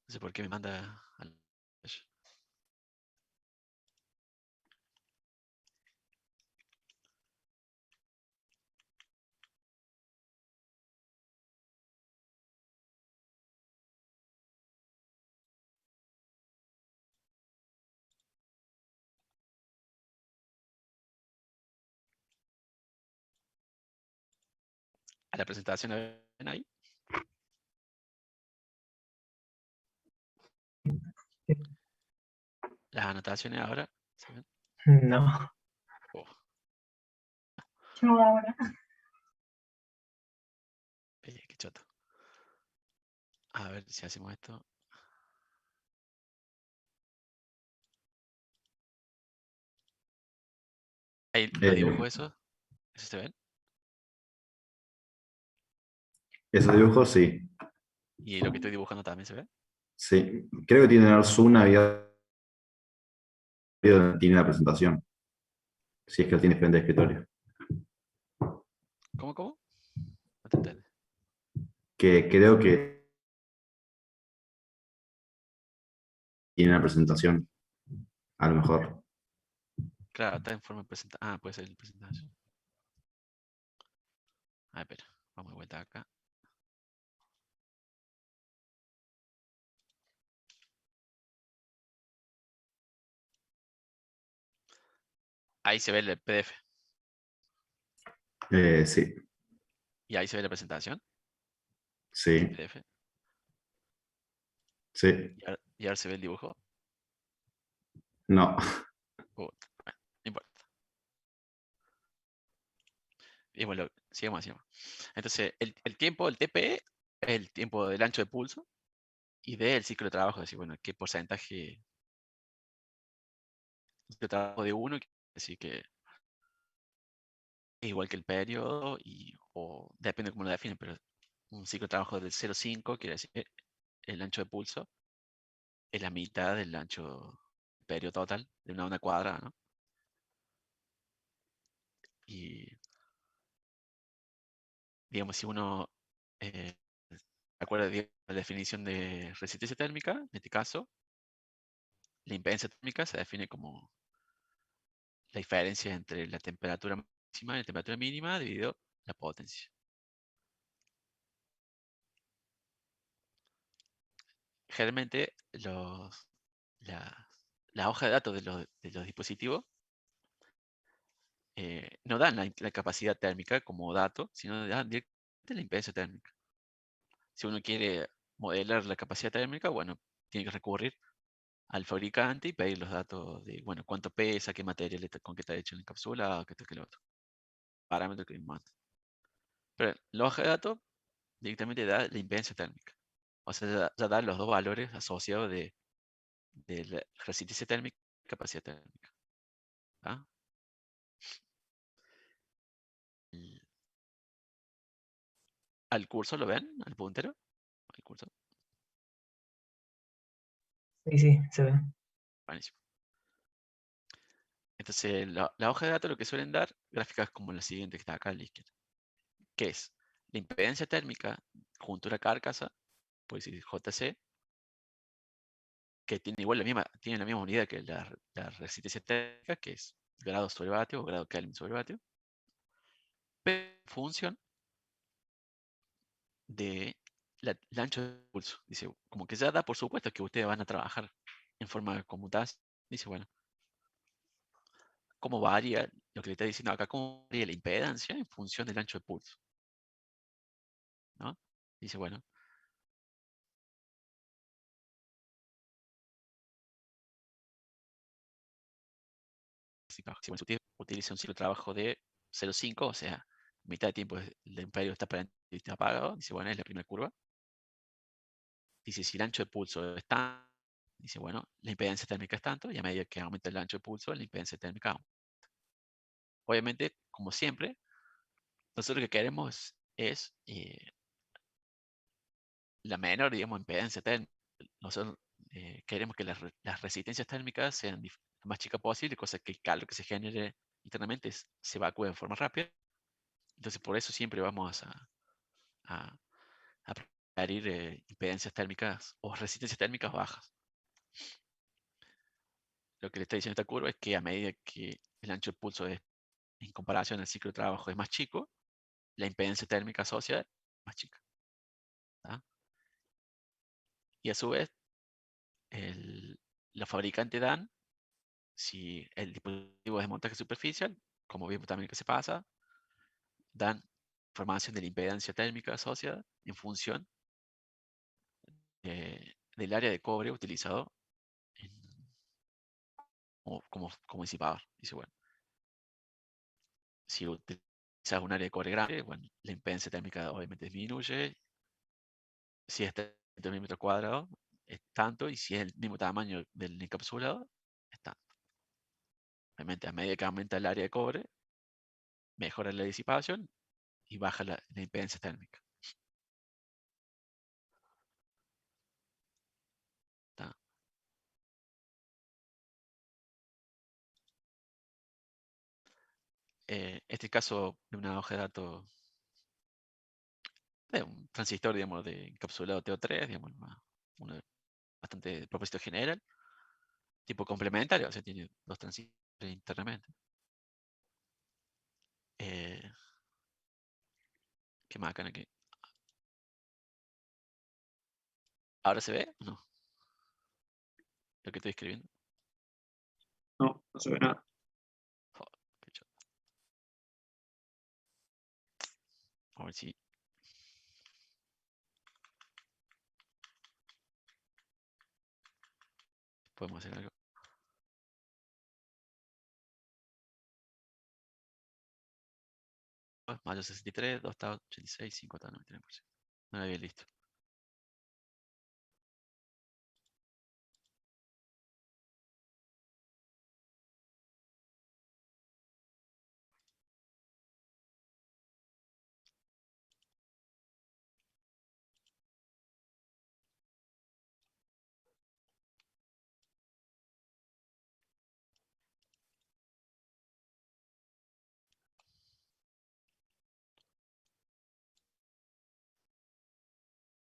No sé por qué me manda al... a la presentación, ¿ven ahí? Las anotaciones ahora, ¿se ven? No. Oh, Yo ahora. qué choto. A ver si hacemos esto. Ahí los dibujos esos se ven. Esos dibujos sí. Y lo que estoy dibujando también se ve. Sí. Creo que tiene que tener Zoom abierto donde tiene la presentación. Si es que lo tiene frente al escritorio. ¿Cómo? No te entiendes. Que creo que tiene la presentación. A lo mejor. Claro, está en forma de presentación. Ah, puede ser en presentación. Ah, espera, vamos de vuelta acá. Ahí se ve el PDF. Sí. Y ahí se ve la presentación. Sí. El PDF. Sí. Y ahora se ve el dibujo. No. Bueno, no importa. Y bueno, sigamos. Entonces, el tiempo, el TPE, es el tiempo del ancho de pulso. Y D, el ciclo de trabajo. Es decir, bueno, qué porcentaje de trabajo de uno. Así que es igual que el periodo. O depende de cómo lo definen, pero un ciclo de trabajo del 0,5 quiere decir que el ancho de pulso es la mitad del ancho periodo total de una onda cuadrada, ¿no? Y digamos, si uno acuerda de la definición de resistencia térmica, en este caso, la impedancia térmica se define como la diferencia entre la temperatura máxima y la temperatura mínima dividido la potencia. Generalmente la hoja de datos de los dispositivos no dan la capacidad térmica como dato, sino dan directamente la impedancia térmica. Si uno quiere modelar la capacidad térmica, bueno, tiene que recurrir al fabricante y pedir los datos de, bueno, cuánto pesa, qué material con qué está hecho el encapsulado, qué esto, qué lo otro. Parámetro que manda. Pero la hoja de datos directamente da la impedancia térmica. O sea, ya da los dos valores asociados de la resistencia térmica y capacidad térmica. ¿Ah? ¿Al curso lo ven? ¿Al puntero? ¿Al curso? Sí, se ve. Buenísimo. Entonces, la hoja de datos lo que suelen dar, gráficas como la siguiente que está acá a la izquierda, que es la impedancia térmica juntura carcasa, pues decir JC, que tiene la misma unidad que la resistencia térmica, que es grado sobre vatio o grado Kelvin sobre vatio, pero en función de el ancho de pulso. Dice, como que ya da por supuesto que ustedes van a trabajar en forma de conmutación. Dice, bueno, ¿cómo varía lo que le está diciendo acá? ¿Cómo varía la impedancia en función del ancho de pulso? ¿No? Dice, bueno, si bueno, usted utiliza un ciclo de trabajo de 0,5, o sea, mitad de tiempo el imperio está prendido y está apagado, dice, bueno, es la primera curva. Dice, si el ancho de pulso es tanto, dice, bueno, la impedancia térmica es tanto, y a medida que aumenta el ancho de pulso, la impedancia térmica aumenta. Obviamente, como siempre, nosotros lo que queremos es la menor, digamos, impedancia térmica. Nosotros queremos que las resistencias térmicas sean lo más chicas posible, cosa que el calor que se genere internamente se evacúe de forma rápida. Entonces, por eso siempre vamos a preferir impedancias térmicas o resistencias térmicas bajas. Lo que le está diciendo esta curva es que a medida que el ancho de pulso en comparación al ciclo de trabajo es más chico, la impedancia térmica asociada es más chica. ¿Tá? Y a su vez, los fabricantes dan, si el dispositivo es de montaje superficial, como vimos también que se pasa, dan información de la impedancia térmica asociada en función del área de cobre utilizado como disipador. Dice, bueno, si utilizas un área de cobre grande, bueno, la impedancia térmica obviamente disminuye. Si es 30 milímetros cuadrados, es tanto, y si es el mismo tamaño del encapsulado, es tanto. Obviamente, a medida que aumenta el área de cobre, mejora la disipación y baja la impedancia térmica. ¿Tá? Este caso de una hoja de datos de un transistor, digamos, de encapsulado TO3, digamos, uno bastante de propósito general, tipo complementario, o sea, tiene dos transistores internamente. ¿Qué más acá? Aquí? ¿Ahora se ve o no? Lo que estoy escribiendo. No, no se ve nada. Oh, qué choto. A ver si podemos hacer algo. Mayo 63, 2 estados 86, 5 estados 99%. No lo había listo.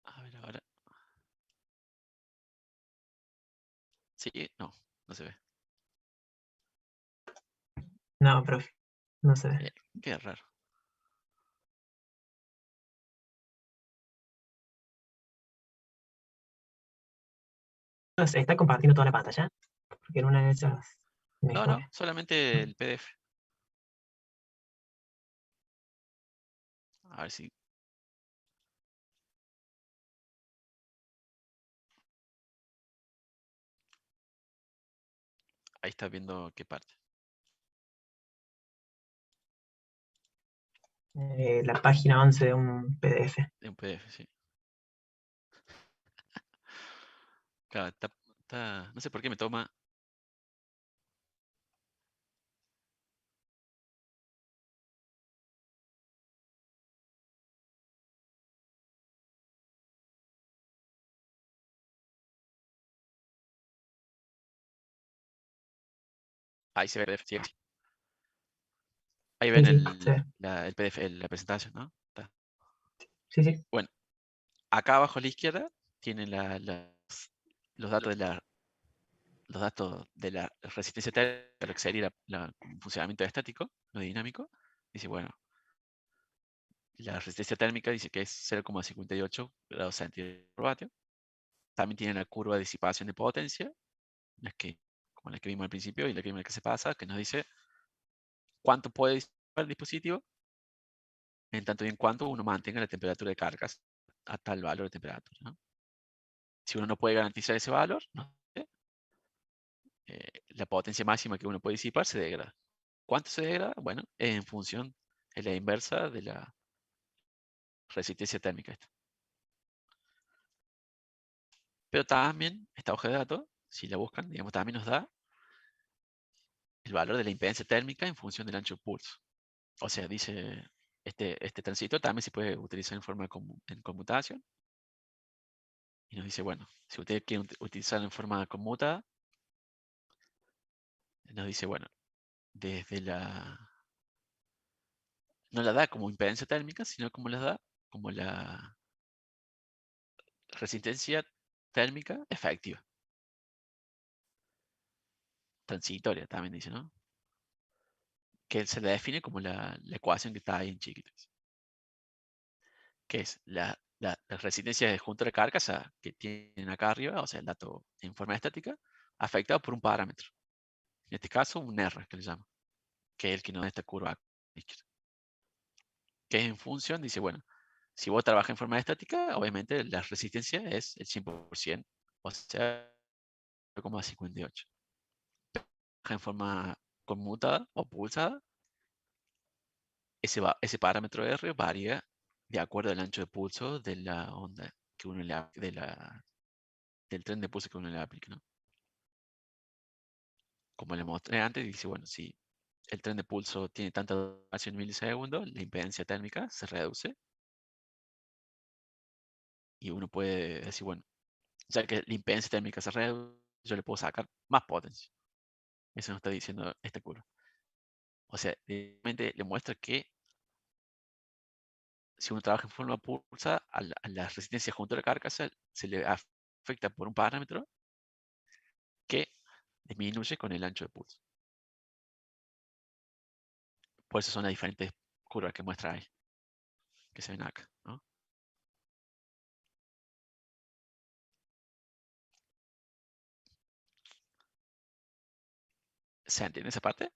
A ver ahora. Sí, no, no se ve. No, profe, no se ve. Qué raro. ¿Se está compartiendo toda la pantalla? Porque en una de esas No, no, mejora. solamente el PDF. A ver si. Ahí está viendo qué parte. La página 11 de un PDF. De un PDF, sí. Claro, no sé por qué me toma. Ahí se ve el PDF, sí, sí. Ahí ven Sí, sí, se ve. el PDF, la presentación, ¿no? Está. Sí, sí. Bueno, acá abajo a la izquierda tienen los datos de la resistencia térmica, lo que sería el funcionamiento estático, no dinámico. Dice, bueno, la resistencia térmica dice que es 0,58 grados centígrados por vatio. También tiene la curva de disipación de potencia, como la que vimos al principio y la que vimos que se pasa, que nos dice cuánto puede disipar el dispositivo en tanto y en cuanto uno mantenga la temperatura de cargas a tal valor de temperatura, ¿no? Si uno no puede garantizar ese valor, ¿no? La potencia máxima que uno puede disipar se degrada. ¿Cuánto se degrada? Bueno, es en función de la inversa de la resistencia térmica. Pero también, esta hoja de datos, si la buscan, digamos, también nos da el valor de la impedancia térmica en función del ancho de pulso. O sea, dice, este transistor también se puede utilizar en forma en conmutación. Y nos dice, bueno, si ustedes quieren utilizarla en forma conmutada, nos dice, bueno, desde no la da como impedancia térmica, sino como la da como la resistencia térmica efectiva. Transitoria también dice, ¿no? Que se le define como la ecuación que está ahí en chiquitos. Que es la resistencia de junto a la carcasa que tienen acá arriba, o sea, el dato en forma estática, afectado por un parámetro. En este caso, un R, que le llama, que es el que nos da esta curva izquierda. Que es en función, dice, bueno, si vos trabajas en forma estática, obviamente la resistencia es el 100%, o sea, 0,58. En forma conmutada o pulsada, ese parámetro R varía de acuerdo al ancho de pulso de la onda que uno le del tren de pulso que uno le aplique, ¿no? Como le mostré antes, dice, bueno, si el tren de pulso tiene tanta duración en milisegundos, la impedancia térmica se reduce. Y uno puede decir, bueno, ya que la impedancia térmica se reduce, yo le puedo sacar más potencia. Eso nos está diciendo esta curva. O sea, realmente le muestra que si uno trabaja en forma pulsada, a la resistencia junto a la carcasa se le afecta por un parámetro que disminuye con el ancho de pulso. Por eso son las diferentes curvas que muestra ahí, que se ven acá, ¿no? ¿Se entiende esa parte?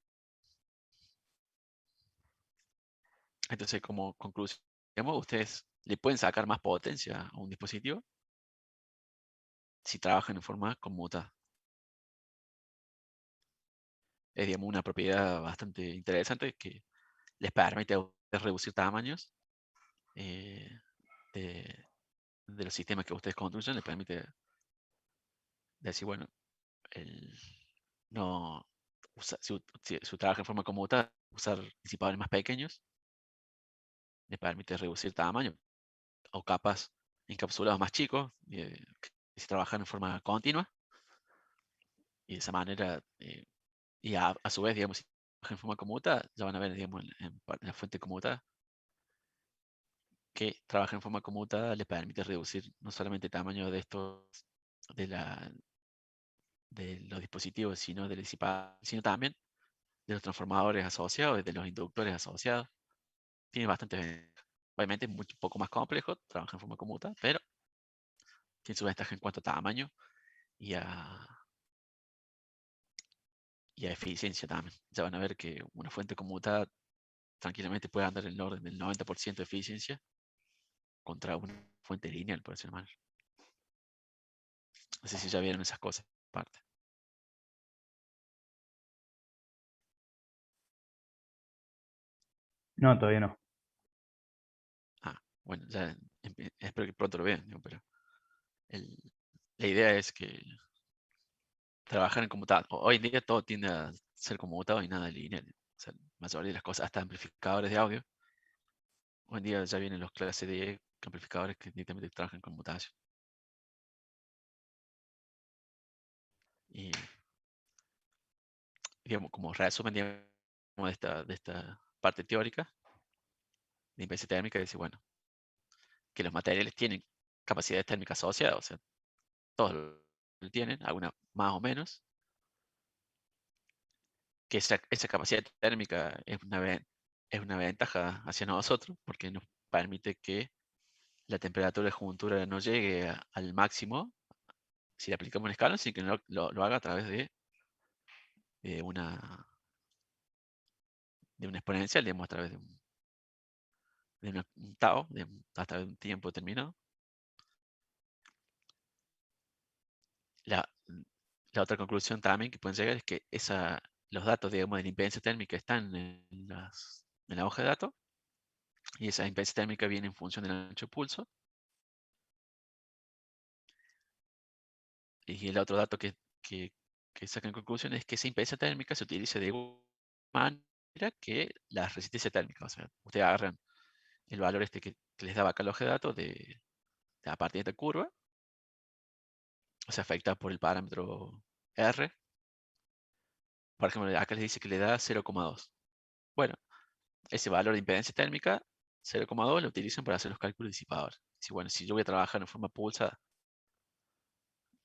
Entonces, como conclusión, ustedes le pueden sacar más potencia a un dispositivo si trabajan en forma conmutada. Es, digamos, una propiedad bastante interesante que les permite a ustedes reducir tamaños de los sistemas que ustedes construyen. Les permite decir, bueno, no si trabaja en forma conmutada, usar disipadores más pequeños, les permite reducir tamaño, o capas encapsulados más chicos, que si trabajan en forma continua, y de esa manera, y a su vez, digamos, si trabajan en forma conmutada, ya van a ver, digamos, en la fuente conmutada, que trabaja en forma conmutada le permite reducir no solamente el tamaño de estos, de, de los dispositivos, sino del disipador, sino también de los transformadores asociados, de los inductores asociados. Tiene bastante ventajas. Obviamente es un poco más complejo, trabaja en forma conmutada, pero tiene su ventaja en cuanto a tamaño y y a eficiencia también. Ya van a ver que una fuente conmutada tranquilamente puede andar en el orden del 90% de eficiencia contra una fuente lineal, por decirlo mal. No sé si ya vieron esas cosas aparte. No, todavía no. Ah, bueno, ya espero que pronto lo vean, digo, pero la idea es que trabajar en computador. Hoy en día todo tiende a ser conmutado y nada lineal. O sea, la mayoría de las cosas, hasta amplificadores de audio. Hoy en día ya vienen los clases de amplificadores que directamente trabajan en conmutación. Y digamos, como resumen, digamos, de esta parte teórica de impedancia térmica, dice, bueno, que los materiales tienen capacidades térmicas asociadas, o sea, todos lo tienen, algunas más o menos, que esa capacidad térmica es una ventaja hacia nosotros, porque nos permite que la temperatura de juntura no llegue al máximo si le aplicamos una escala, sino que lo haga a través de de una exponencial, digamos, a través de un tau, a través de un tiempo determinado. La, la otra conclusión también que pueden llegar es que los datos, digamos, de la impedancia térmica están en la hoja de datos, y esa impedancia térmica viene en función del ancho de pulso. Y el otro dato que sacan en conclusión es que esa impedancia térmica se utiliza de igual manera que la resistencia térmica. O sea, ustedes agarran el valor que les daba acá la hoja de datos a partir de esta curva, o sea, afectada por el parámetro R. Por ejemplo, acá les dice que le da 0,2. Bueno, ese valor de impedancia térmica, 0,2, lo utilizan para hacer los cálculos disipadores. Si, bueno, si yo voy a trabajar en forma pulsada,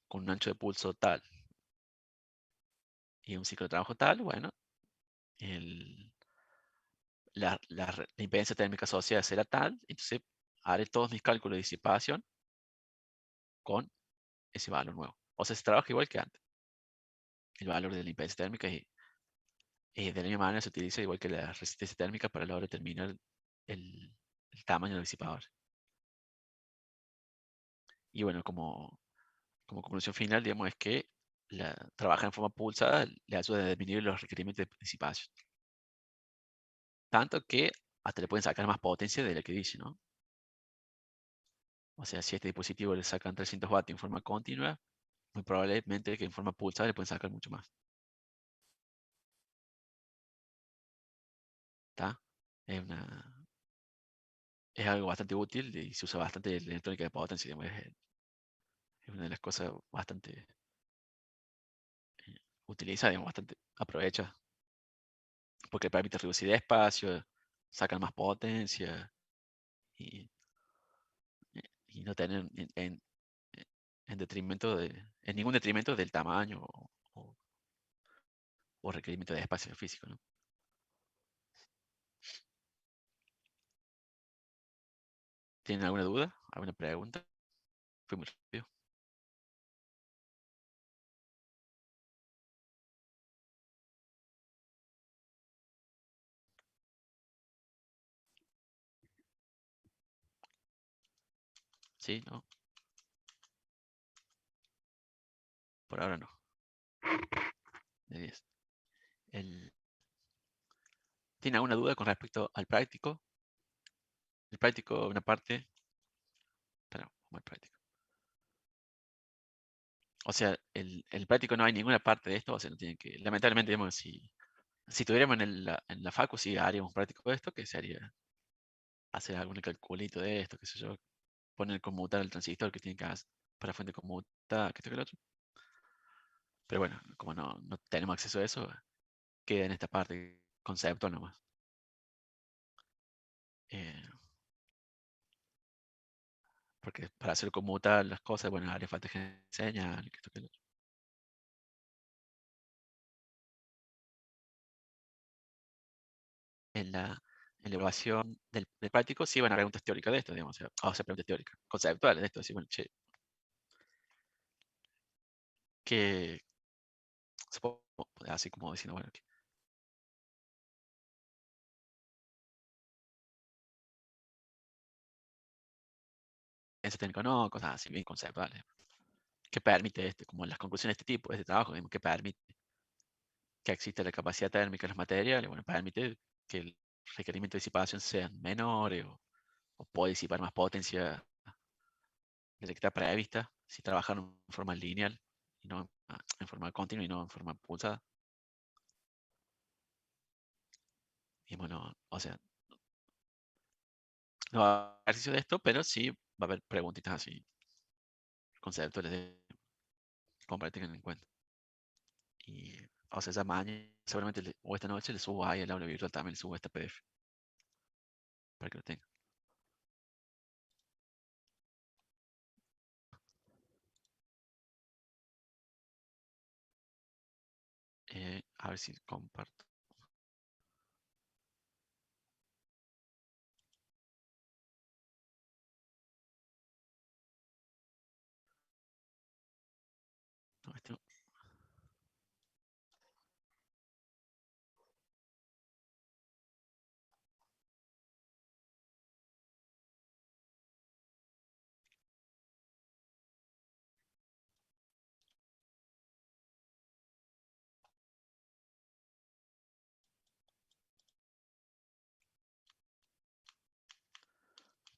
con un ancho de pulso tal, y un ciclo de trabajo tal, bueno, la impedancia térmica asociada será tal, entonces haré todos mis cálculos de disipación con ese valor nuevo. O sea, se trabaja igual que antes. El valor de la impedancia térmica y de la misma manera se utiliza igual que la resistencia térmica para la hora de determinar el tamaño del disipador. Y bueno, como conclusión final, digamos, es que trabajar en forma pulsada le ayuda a disminuir los requerimientos de disipación. Tanto que hasta le pueden sacar más potencia de la que dice, ¿no? O sea, si a este dispositivo le sacan 300 watts en forma continua, muy probablemente que en forma pulsada le pueden sacar mucho más. ¿Está? Es algo bastante útil y se usa bastante en la electrónica de potencia. Digamos, es una de las cosas bastante utilizadas, digamos, bastante aprovechadas. Porque permite reducir espacio, sacan más potencia y, y no tener en detrimento en ningún detrimento del tamaño o requerimiento de espacio físico, ¿no? ¿Tienen alguna duda? ¿Alguna pregunta? Fue muy rápido. ¿Sí? ¿No? Por ahora no. De 10. ¿Tiene alguna duda con respecto al práctico? El práctico, una parte. Espera, vamos al práctico. O sea, el práctico no hay ninguna parte de esto, o sea, no tienen que. Lamentablemente, digamos, si tuviéramos en la facu, sí haríamos un práctico de esto, que sería hacer algún calculito de esto, qué sé yo, poner conmutar el transistor que tiene que hacer para fuente conmuta, que esto que el otro. Pero bueno, como no tenemos acceso a eso, queda en esta parte conceptual nomás. Eh, porque para hacer conmutar las cosas, bueno, haría falta que enseñar, que esto que el otro. En la evaluación del práctico sí van a preguntas teóricas de esto, digamos, o sea, preguntas teóricas, conceptuales de esto, así, bueno, che, que supongo, así como diciendo, bueno, ese técnico no, cosas así bien conceptuales. ¿Qué permite como las conclusiones de este tipo, de este trabajo, digamos, que permite que exista la capacidad térmica de los materiales? Bueno, permite que el requerimiento de disipación sean menores o puede disipar más potencia de la que está prevista si trabajan en forma lineal y no en forma continua y no en forma pulsada. Y bueno, o sea, no va a haber ejercicio de esto, pero sí va a haber preguntitas así, conceptuales de cómo para que tengan en cuenta. Y, o sea, ya mañana, seguramente, o esta noche, le subo ahí al aula virtual también, le subo esta PDF para que lo tengan. A ver si comparto. No, este no.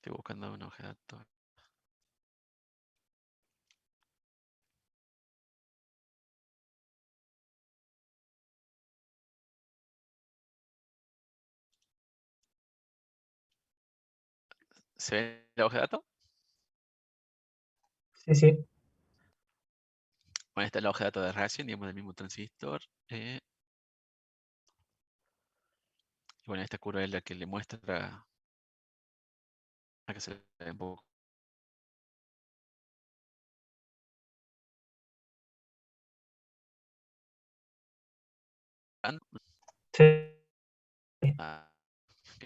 Estoy buscando un objeto. ¿Se ve la hoja de datos? Sí, sí. Bueno, esta es la hoja de datos de Racing, digamos, del mismo transistor. Y bueno, esta curva es la que le muestra a que se le ve un poco. Sí. Ah,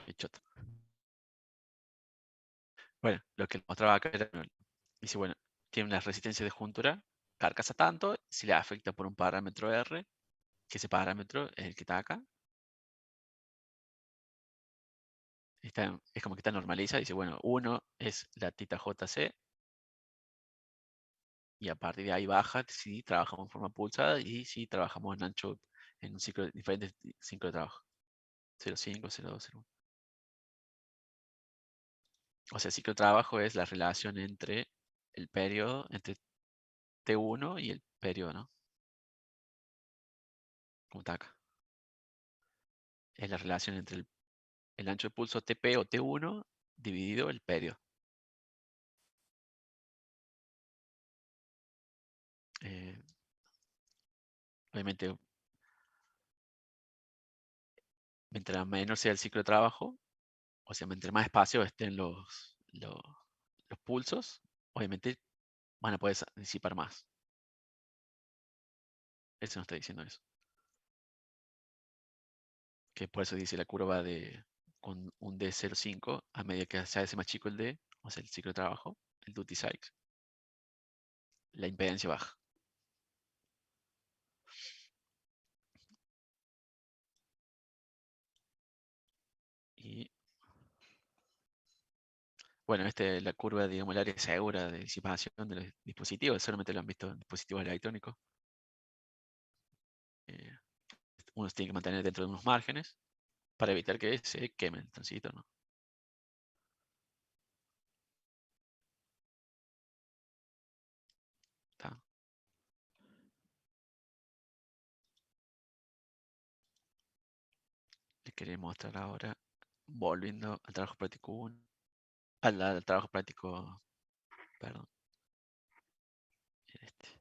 qué choto. Bueno, lo que le mostraba acá era, dice, bueno, tiene una resistencia de juntura, carcasa tanto, si le afecta por un parámetro R, que ese parámetro es el que está acá. Es como que está normalizada, dice, bueno, 1 es la tita JC, y a partir de ahí baja si trabajamos en forma pulsada y si trabajamos en ancho, en un ciclo, diferentes ciclos de trabajo. 0,5, 0,2, 0,1. O sea, ciclo de trabajo es la relación entre el periodo, entre T1 y el periodo, ¿no? Como está acá. Es la relación entre el ancho de pulso TP o T1 dividido el periodo. Obviamente, mientras menor sea el ciclo de trabajo, o sea, mientras más espacio estén los pulsos, obviamente van a poder disipar más. Eso no está diciendo eso. Que por eso dice la curva de con un D0,5, a medida que se hace más chico el D, o sea, el ciclo de trabajo, el duty cycle, la impedancia baja. Y bueno, esta es la curva, digamos, el área segura de disipación de los dispositivos. Solamente lo han visto en dispositivos electrónicos. Uno se tiene que mantener dentro de unos márgenes para evitar que se queme el transistor, ¿no? Está. Les quería mostrar ahora, volviendo al trabajo práctico 1, al trabajo práctico, perdón, este.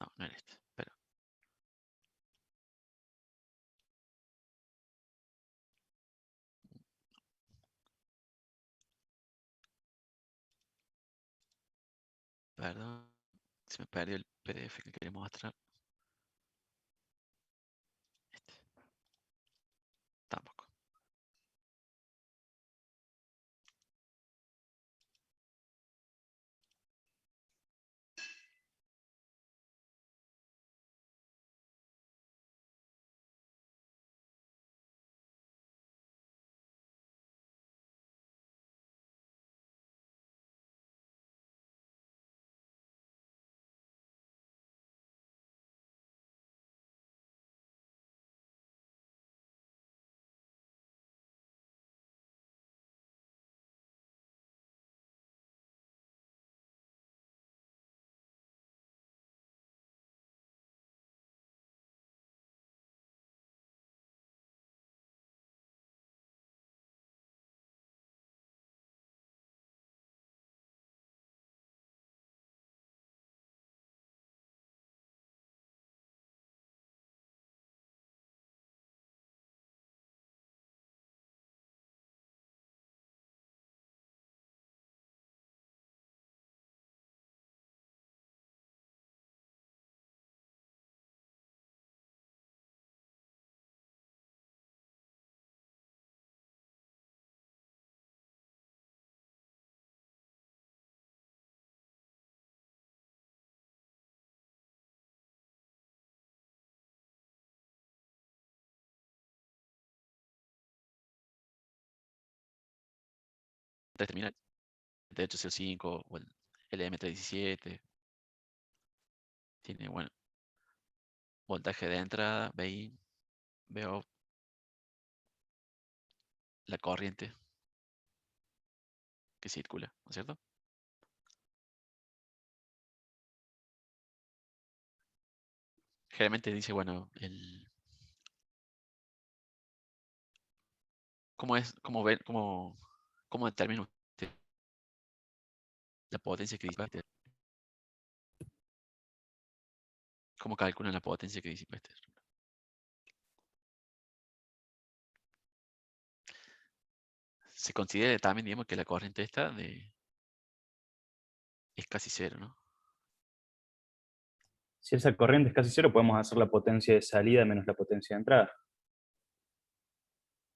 No, no era este, pero perdón, se me perdió el PDF que quería mostrar. Este, tampoco. Antes de terminar, el T805 o el LM317 tiene, bueno, voltaje de entrada, veo la corriente que circula, ¿no es cierto? Generalmente dice, bueno, ¿Cómo es, cómo determina usted la potencia que disipa este? ¿Cómo calculan la potencia que disipa este? Se considera también, digamos, que la corriente esta es casi cero, ¿no? Si esa corriente es casi cero, podemos hacer la potencia de salida menos la potencia de entrada.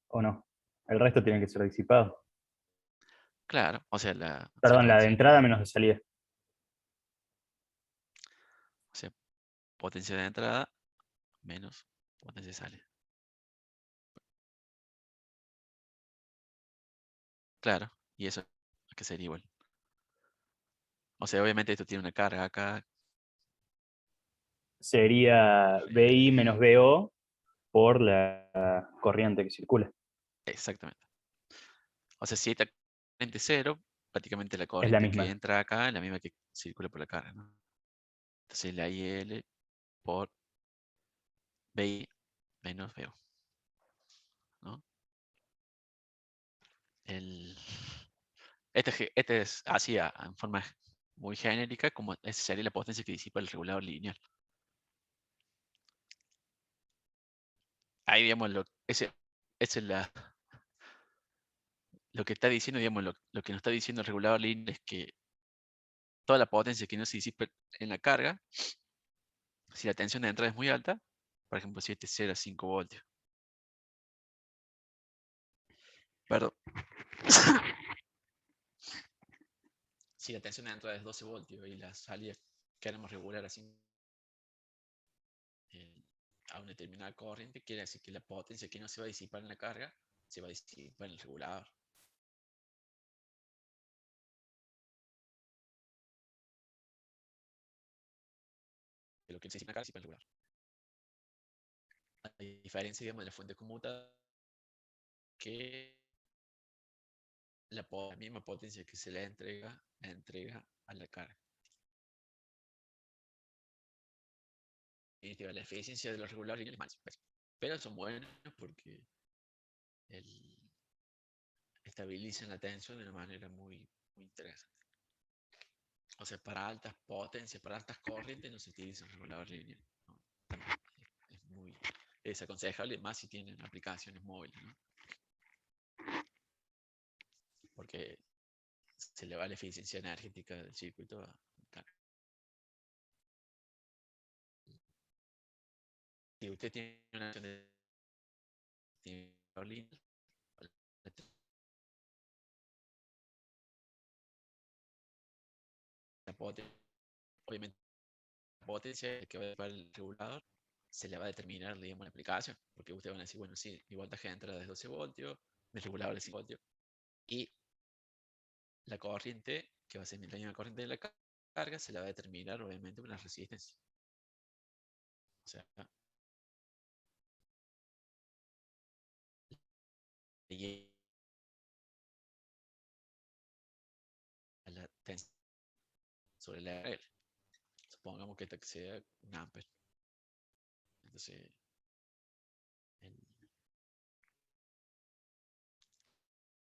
¿O no? El resto tiene que ser disipado. Claro, o sea, Perdón, la de potencia, entrada menos de salida. o sea, potencia de entrada menos potencia de salida. Claro, y eso es que sería igual. O sea, obviamente esto tiene una carga acá. Sería BI menos BO por la corriente que circula. Exactamente. O sea, si esta corriente es cero, prácticamente la Es la corriente que misma. entra acá es la misma que circula por la carga, ¿no? Entonces la IL por BI menos BO, ¿no? Este es así en forma muy genérica, como esa sería la potencia que disipa el regulador lineal. Ahí, digamos, ese es lo que está diciendo, digamos, lo que nos está diciendo el regulador lineal es que toda la potencia que no se disipa en la carga, si la tensión de entrada es muy alta, por ejemplo, si este es 0 a 5 voltios. Perdón. Si la tensión de entrada es 12 voltios y la salida queremos regular así a una determinada corriente, quiere decir que la potencia que no se va a disipar en la carga se va a disipar en el regulador. Que lo que se disipa en la carga se disipa en el regulador. A diferencia, digamos, de la fuente conmutada, que la misma potencia que se le entrega a la carga. Y la eficiencia de los reguladores lineales es máxima. Pero son buenos porque estabilizan la tensión de una manera muy interesante. O sea, para altas potencias, para altas corrientes no se utiliza un regulador lineal, ¿no? Es muy desaconsejable, más si tienen aplicaciones móviles, ¿no? Porque se le va la eficiencia energética del circuito a carga. Si usted tiene una acción de lineal, la potencia, obviamente la potencia que va a llevar el regulador se le va a determinar, digamos, la aplicación, porque ustedes van a decir, bueno, sí, mi voltaje de entrada es 12 voltios, mi regulador es 5 voltios, y la corriente, que va a ser la misma corriente de la carga, se la va a determinar, obviamente, con la resistencia. O sea, y la tensión sobre la RL. Supongamos que esta sea un ampere. Entonces,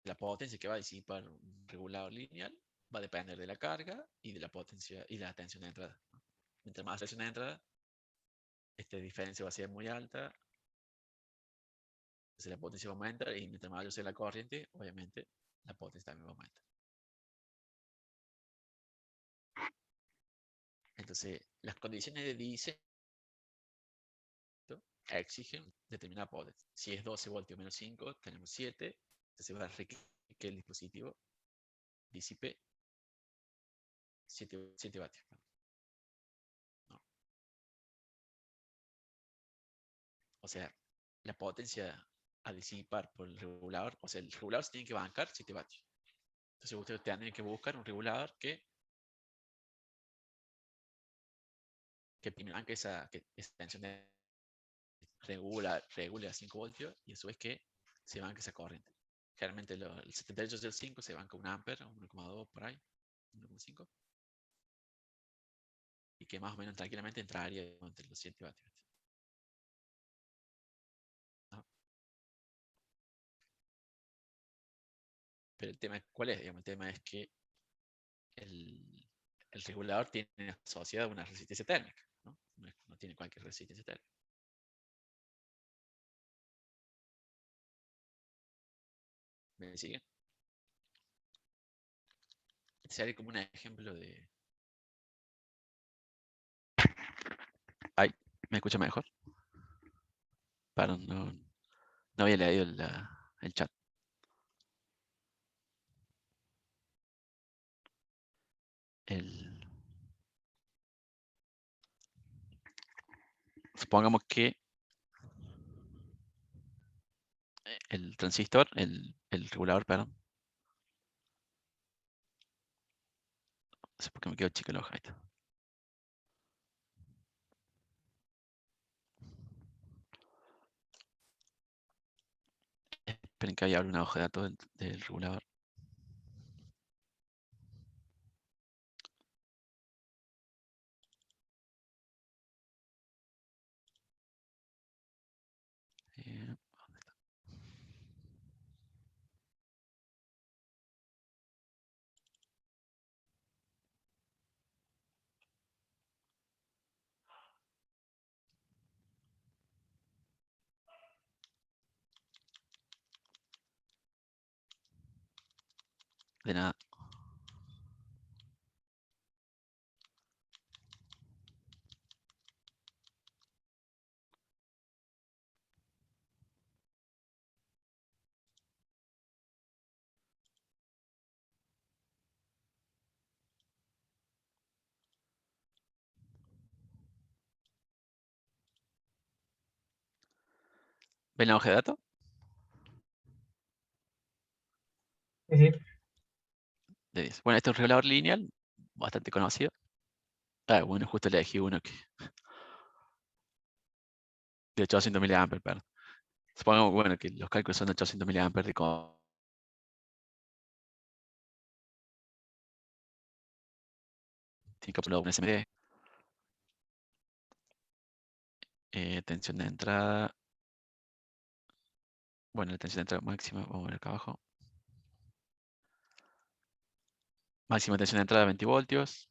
la potencia que va a disipar un regulador lineal va a depender de la carga y de la potencia y la tensión de entrada, ¿no? Mientras más tensión de entrada, esta diferencia va a ser muy alta, entonces la potencia va a aumentar y mientras mayor sea la corriente, obviamente la potencia también va a aumentar. Entonces, las condiciones de diseño exigen determinada potencia. Si es 12 voltios menos 5, tenemos 7, entonces va a requerir que el dispositivo disipe 7 vatios. ¿No? O sea, la potencia a disipar por el regulador, o sea, el regulador se tiene que bancar 7 vatios. Entonces ustedes tienen que buscar un regulador que banque esa tensión regule a 5 voltios y eso es que se banque esa corriente. Generalmente el 78,5 se banca 1 ampere, 1,2 por ahí, 1,5. Y que más o menos tranquilamente entraría entre los 7 vatios. ¿No? Pero el tema, ¿cuál es? Digamos, el tema es que el regulador tiene asociada una resistencia térmica, ¿no? No tiene cualquier resistencia térmica. ¿Me siguen? Este sería como un ejemplo de... Ay, ¿me escucha mejor? Perdón, no había leído el chat. Supongamos que el transistor, el regulador, perdón. No sé por qué me quedo chico el ojo. Ahí está. Esperen que haya una hoja de datos del regulador. ¿Dónde está? De nada. ¿Ven la hoja de datos? Sí, sí. Bueno, este es un regulador lineal, bastante conocido. Ah, bueno, justo elegí uno que de 800 mA, perdón. Supongamos, bueno, que los cálculos son de 800 mA de tiene que poner un SMD. Tensión de entrada. Bueno, la tensión de entrada máxima, vamos a ver acá abajo. Máxima tensión de entrada 20 voltios.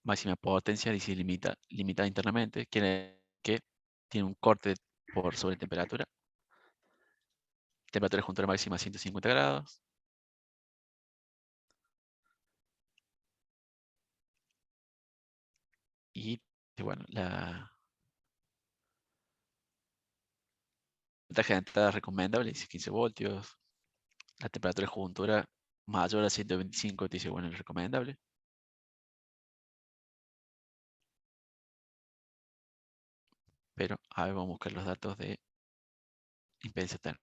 Máxima potencia, dice limitada internamente. Quiere que tiene un corte por sobretemperatura. Temperatura de juntura máxima 150 grados. Y bueno, la voltaje de entrada recomendable dice 15 voltios. La temperatura de juntura mayor a 125 dice, bueno, es recomendable. Pero a ver, vamos a buscar los datos de impedancia térmica,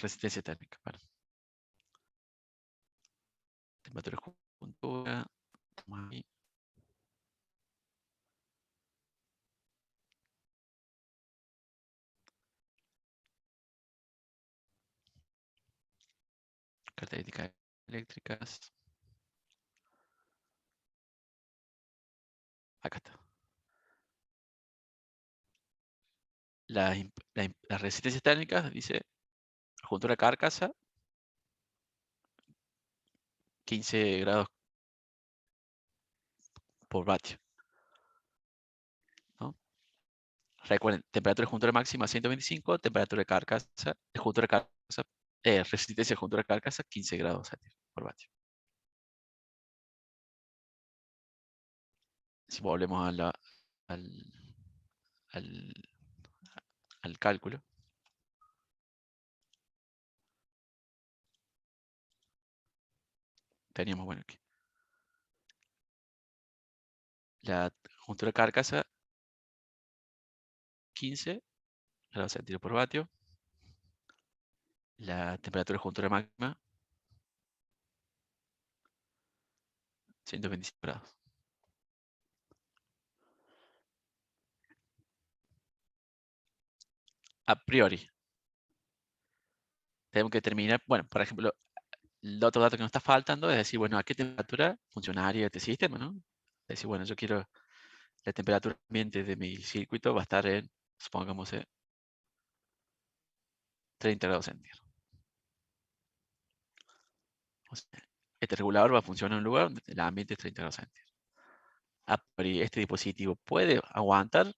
resistencia térmica, perdón. Temperatura de juntura. Vamos ahí. Características eléctricas. Acá está. Las resistencias térmicas, dice, juntura carcasa, 15 grados por vatio. ¿No? Recuerden, temperatura de juntura máxima 125, temperatura de carcasa, resistencia de juntura carcasa 15 grados por vatio. Si volvemos al, al cálculo. Teníamos, bueno, aquí. La juntura carcasa 15 grados centígrados por vatio. La temperatura de juntura máxima 125 grados. A priori, tenemos que determinar, bueno, por ejemplo, el otro dato que nos está faltando es decir, bueno, ¿a qué temperatura funcionaría este sistema, no? Es decir, bueno, yo quiero la temperatura ambiente de mi circuito va a estar en, supongamos, 30 grados centígrados. O sea, este regulador va a funcionar en un lugar donde el ambiente es 30 grados centígrados. Este dispositivo puede aguantar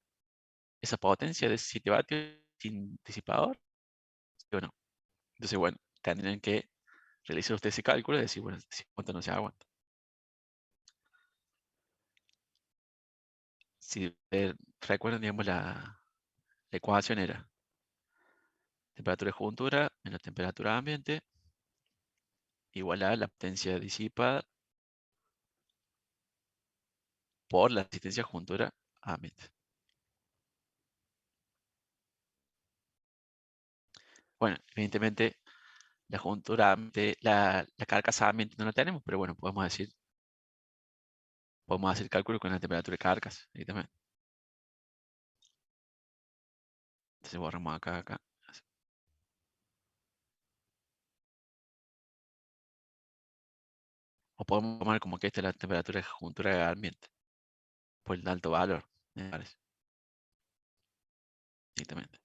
esa potencia de 7 vatios sin disipador, ¿sí o no? Entonces, bueno, tendrían que realizar ustedes ese cálculo y decir, bueno, si aguanta o no se aguanta. Si recuerdan, digamos, la ecuación era temperatura de juntura menos temperatura de ambiente igual a la potencia disipada por la resistencia juntura ambiente. Bueno, evidentemente la juntura ambiente, la carcasa ambiente no la tenemos, pero bueno, podemos hacer cálculo con la temperatura de carcasa. Ahí también. Entonces borramos acá. O podemos tomar como que esta es la temperatura de juntura de ambiente. Por el alto valor, me parece. Directamente.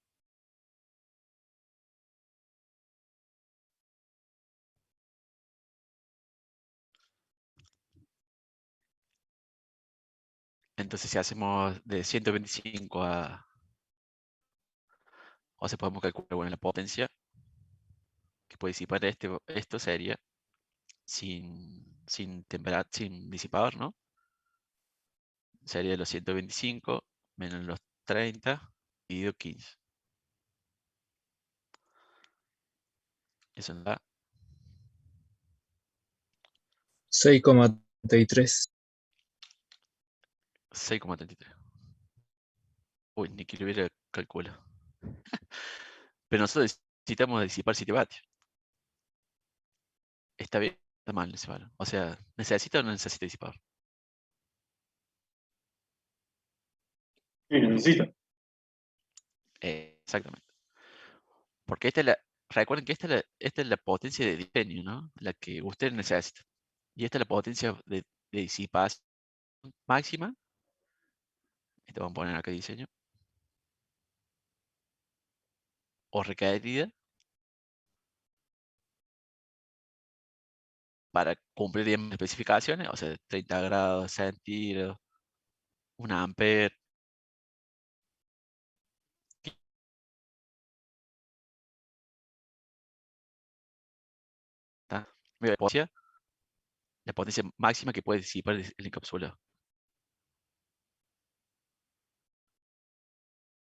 Entonces si hacemos de 125 a... O sea, podemos calcular, bueno, la potencia que puede disipar esto sería sin disipador, ¿no? Sería los 125 menos los 30 dividido 15. Eso nos da 6,33. 6,33. Uy, ni que lo hubiera calculado. Pero nosotros necesitamos disipar 7 vatios. Está bien, está mal ese valor. O sea, ¿necesita o no necesita disipador? Sí, necesita. Exactamente. Porque recuerden que esta es la potencia de diseño, ¿no? La que usted necesita. Y esta es la potencia de disipación máxima. Esto vamos a poner acá diseño. O requerida para cumplir las especificaciones, o sea, 30 grados centígrados, 1 ampere. ¿Está? La potencia máxima que puede disipar el encapsulado.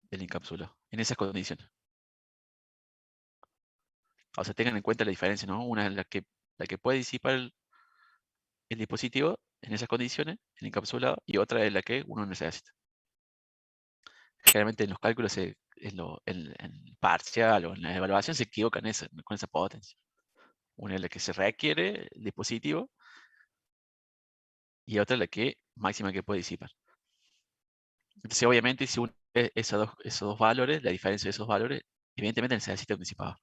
El encapsulado, en esas condiciones. O sea, tengan en cuenta la diferencia, ¿no? Una es la que puede disipar el dispositivo en esas condiciones, el encapsulado, y otra es la que uno necesita. Generalmente en los cálculos, en el parcial o en la evaluación se equivocan con esa potencia. Una es la que se requiere el dispositivo y otra es la que máxima que puede disipar. Entonces, obviamente, si uno ve esos dos valores, la diferencia de esos valores, evidentemente necesita un disipador,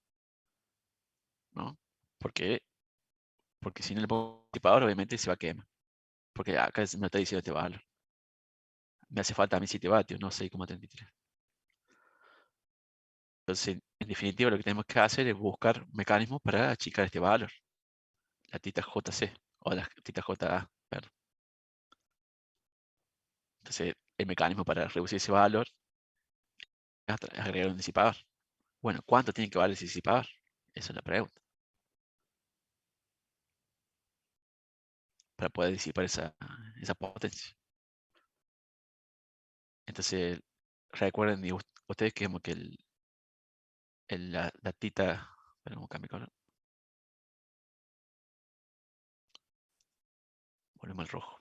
¿no? Porque si no le pongo un disipador, obviamente se va a quemar. Porque acá me está diciendo este valor. Me hace falta a mí 7 vatios, no 6,33. Entonces, en definitiva, lo que tenemos que hacer es buscar mecanismos para achicar este valor. La tita JC o la tita JA, perdón. Entonces, el mecanismo para reducir ese valor es agregar un disipador. Bueno, ¿cuánto tiene que valer ese disipador? Esa es la pregunta. Para poder disipar esa potencia. Entonces, recuerden ustedes que como que la tita, vamos a cambiar color. Ponemos el rojo.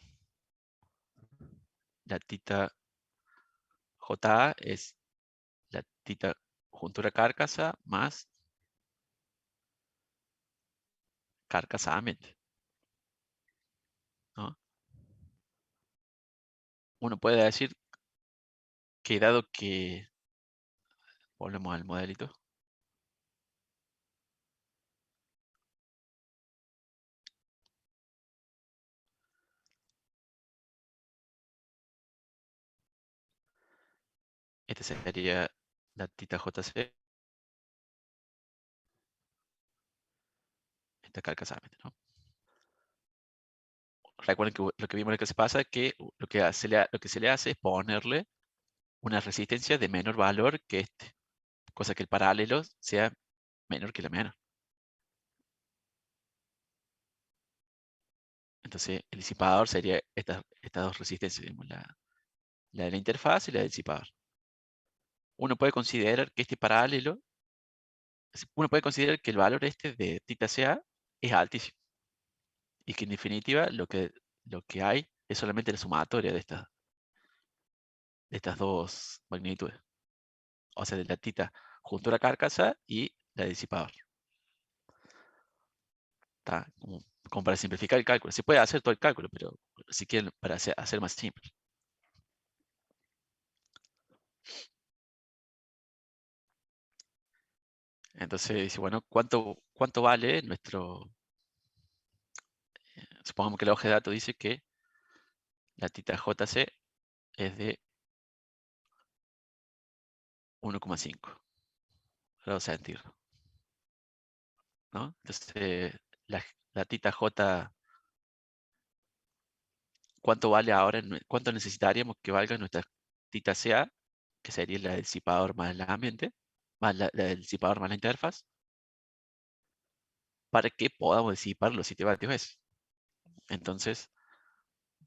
La tita JA es la tita juntura carcasa más carcasa ambiente, ¿no? Uno puede decir que dado que, volvemos al modelito, este sería la tita JC, esta carcasa ambiente, ¿no? recuerden que lo que vimos en la clase pasada, que lo que se le hace es ponerle una resistencia de menor valor que este, cosa que el paralelo sea menor que la menor. Entonces, el disipador sería estas dos resistencias, digamos, la de la interfaz y la del disipador. Uno puede considerar que este paralelo, uno puede considerar que el valor este de θ es altísimo. Y que en definitiva lo que hay es solamente la sumatoria de estas dos magnitudes. O sea, de la θ junto a la carcasa y la del disipador. ¿Está? Como para simplificar el cálculo. Se puede hacer todo el cálculo, pero si quieren, para hacer más simple. Entonces dice, bueno, ¿cuánto vale nuestro... supongamos que la hoja de datos dice que la θJC es de 1,5 grados centígrados, ¿no? Entonces, la θJ, ¿cuánto vale ahora? ¿Cuánto necesitaríamos que valga nuestra θCA, que sería la del disipador más el ambiente, más la del disipador más la interfaz, para que podamos disipar los 7 vatios S? Entonces,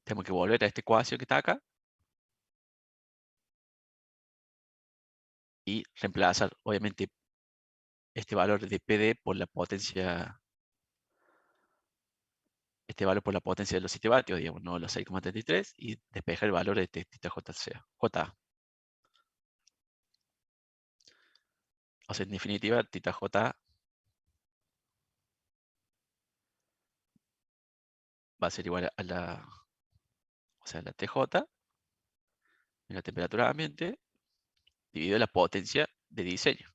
tenemos que volver a esta ecuación que está acá y reemplazar, obviamente, este valor de PD por la potencia, de los 7 vatios, digamos, no los 6,33, y despejar el valor de este θJA. O sea, en definitiva, θJ va a ser igual a la TJ, en la temperatura de ambiente, dividido la potencia de diseño.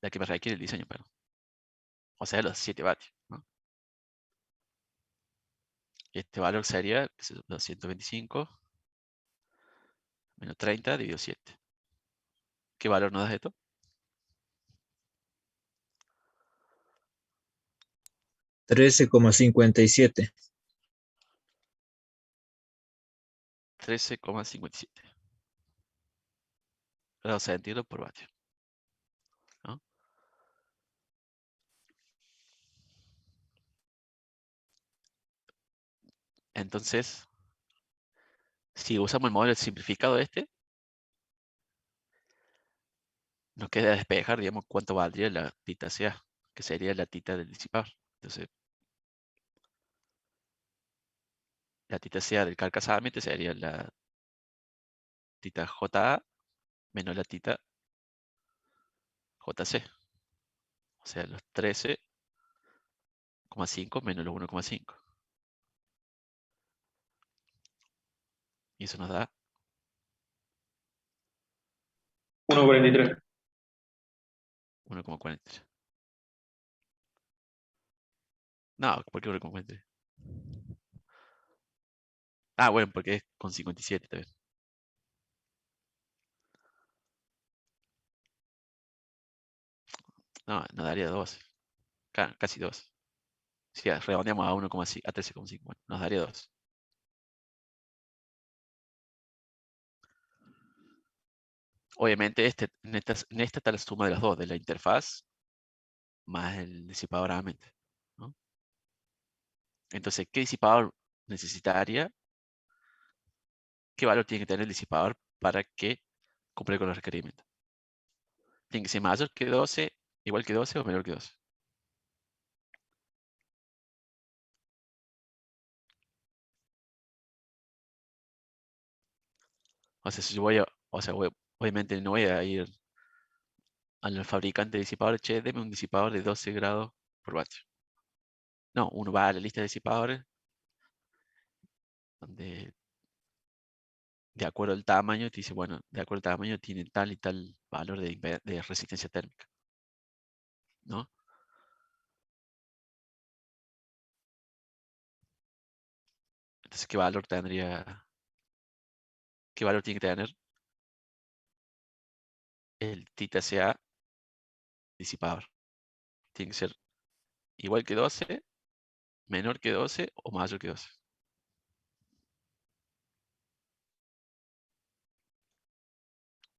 La que me requiere el diseño, perdón. O sea, los 7 vatios, ¿no? Este valor sería 225 menos 30 dividido 7. ¿Qué valor nos da esto? 13,57. 13,57 grados centígrados por vatio, ¿no? Entonces, si usamos el modelo simplificado nos queda despejar, digamos, cuánto valdría la θCA, que sería la θ del disipador. Entonces, la θCA del carcasamente sería la θJA menos la θJC. O sea, los 13,5 menos los 1,5. Y eso nos da 1,43. 1,43. No, ¿por qué 1,43? Ah, bueno, porque es con 57 también. No, nos daría 12. Casi 2. Si redondeamos a 1,5, a 13,5, bueno, nos daría 2. Obviamente, en esta está la suma de las dos, de la interfaz más el disipador ambiente, ¿no? Entonces, ¿qué disipador necesitaría? ¿Qué valor tiene que tener el disipador para que cumpla con los requerimientos? Tiene que ser mayor que 12, igual que 12 o menor que 12. O sea, si yo obviamente no voy a ir al fabricante de disipadores, che, deme un disipador de 12 grados por vatio. No, uno va a la lista de disipadores, donde de acuerdo al tamaño, te dice, bueno, de acuerdo al tamaño tiene tal y tal valor de resistencia térmica, ¿no? Entonces, ¿qué valor tiene que tener el θCA disipador? Tiene que ser igual que 12 menor que 12 o mayor que 12.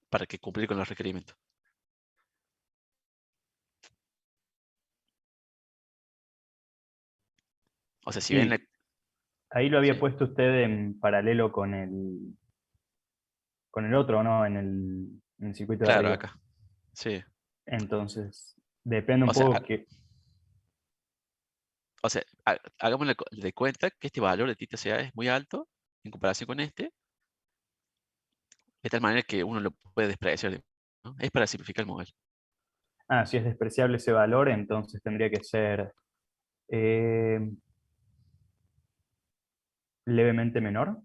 Para que cumplir con los requerimientos. O sea, si Sí, ven la... ahí lo había Sí. puesto usted en paralelo con el otro, ¿no? En el circuito de Claro, arriba. acá. Sí. Entonces, depende un O sea, poco que... hagámosle de cuenta que este valor de TTCA es muy alto en comparación con este, de tal manera que uno lo puede despreciar, ¿no? Es para simplificar el modelo. Si es despreciable ese valor, entonces tendría que ser eh, levemente menor.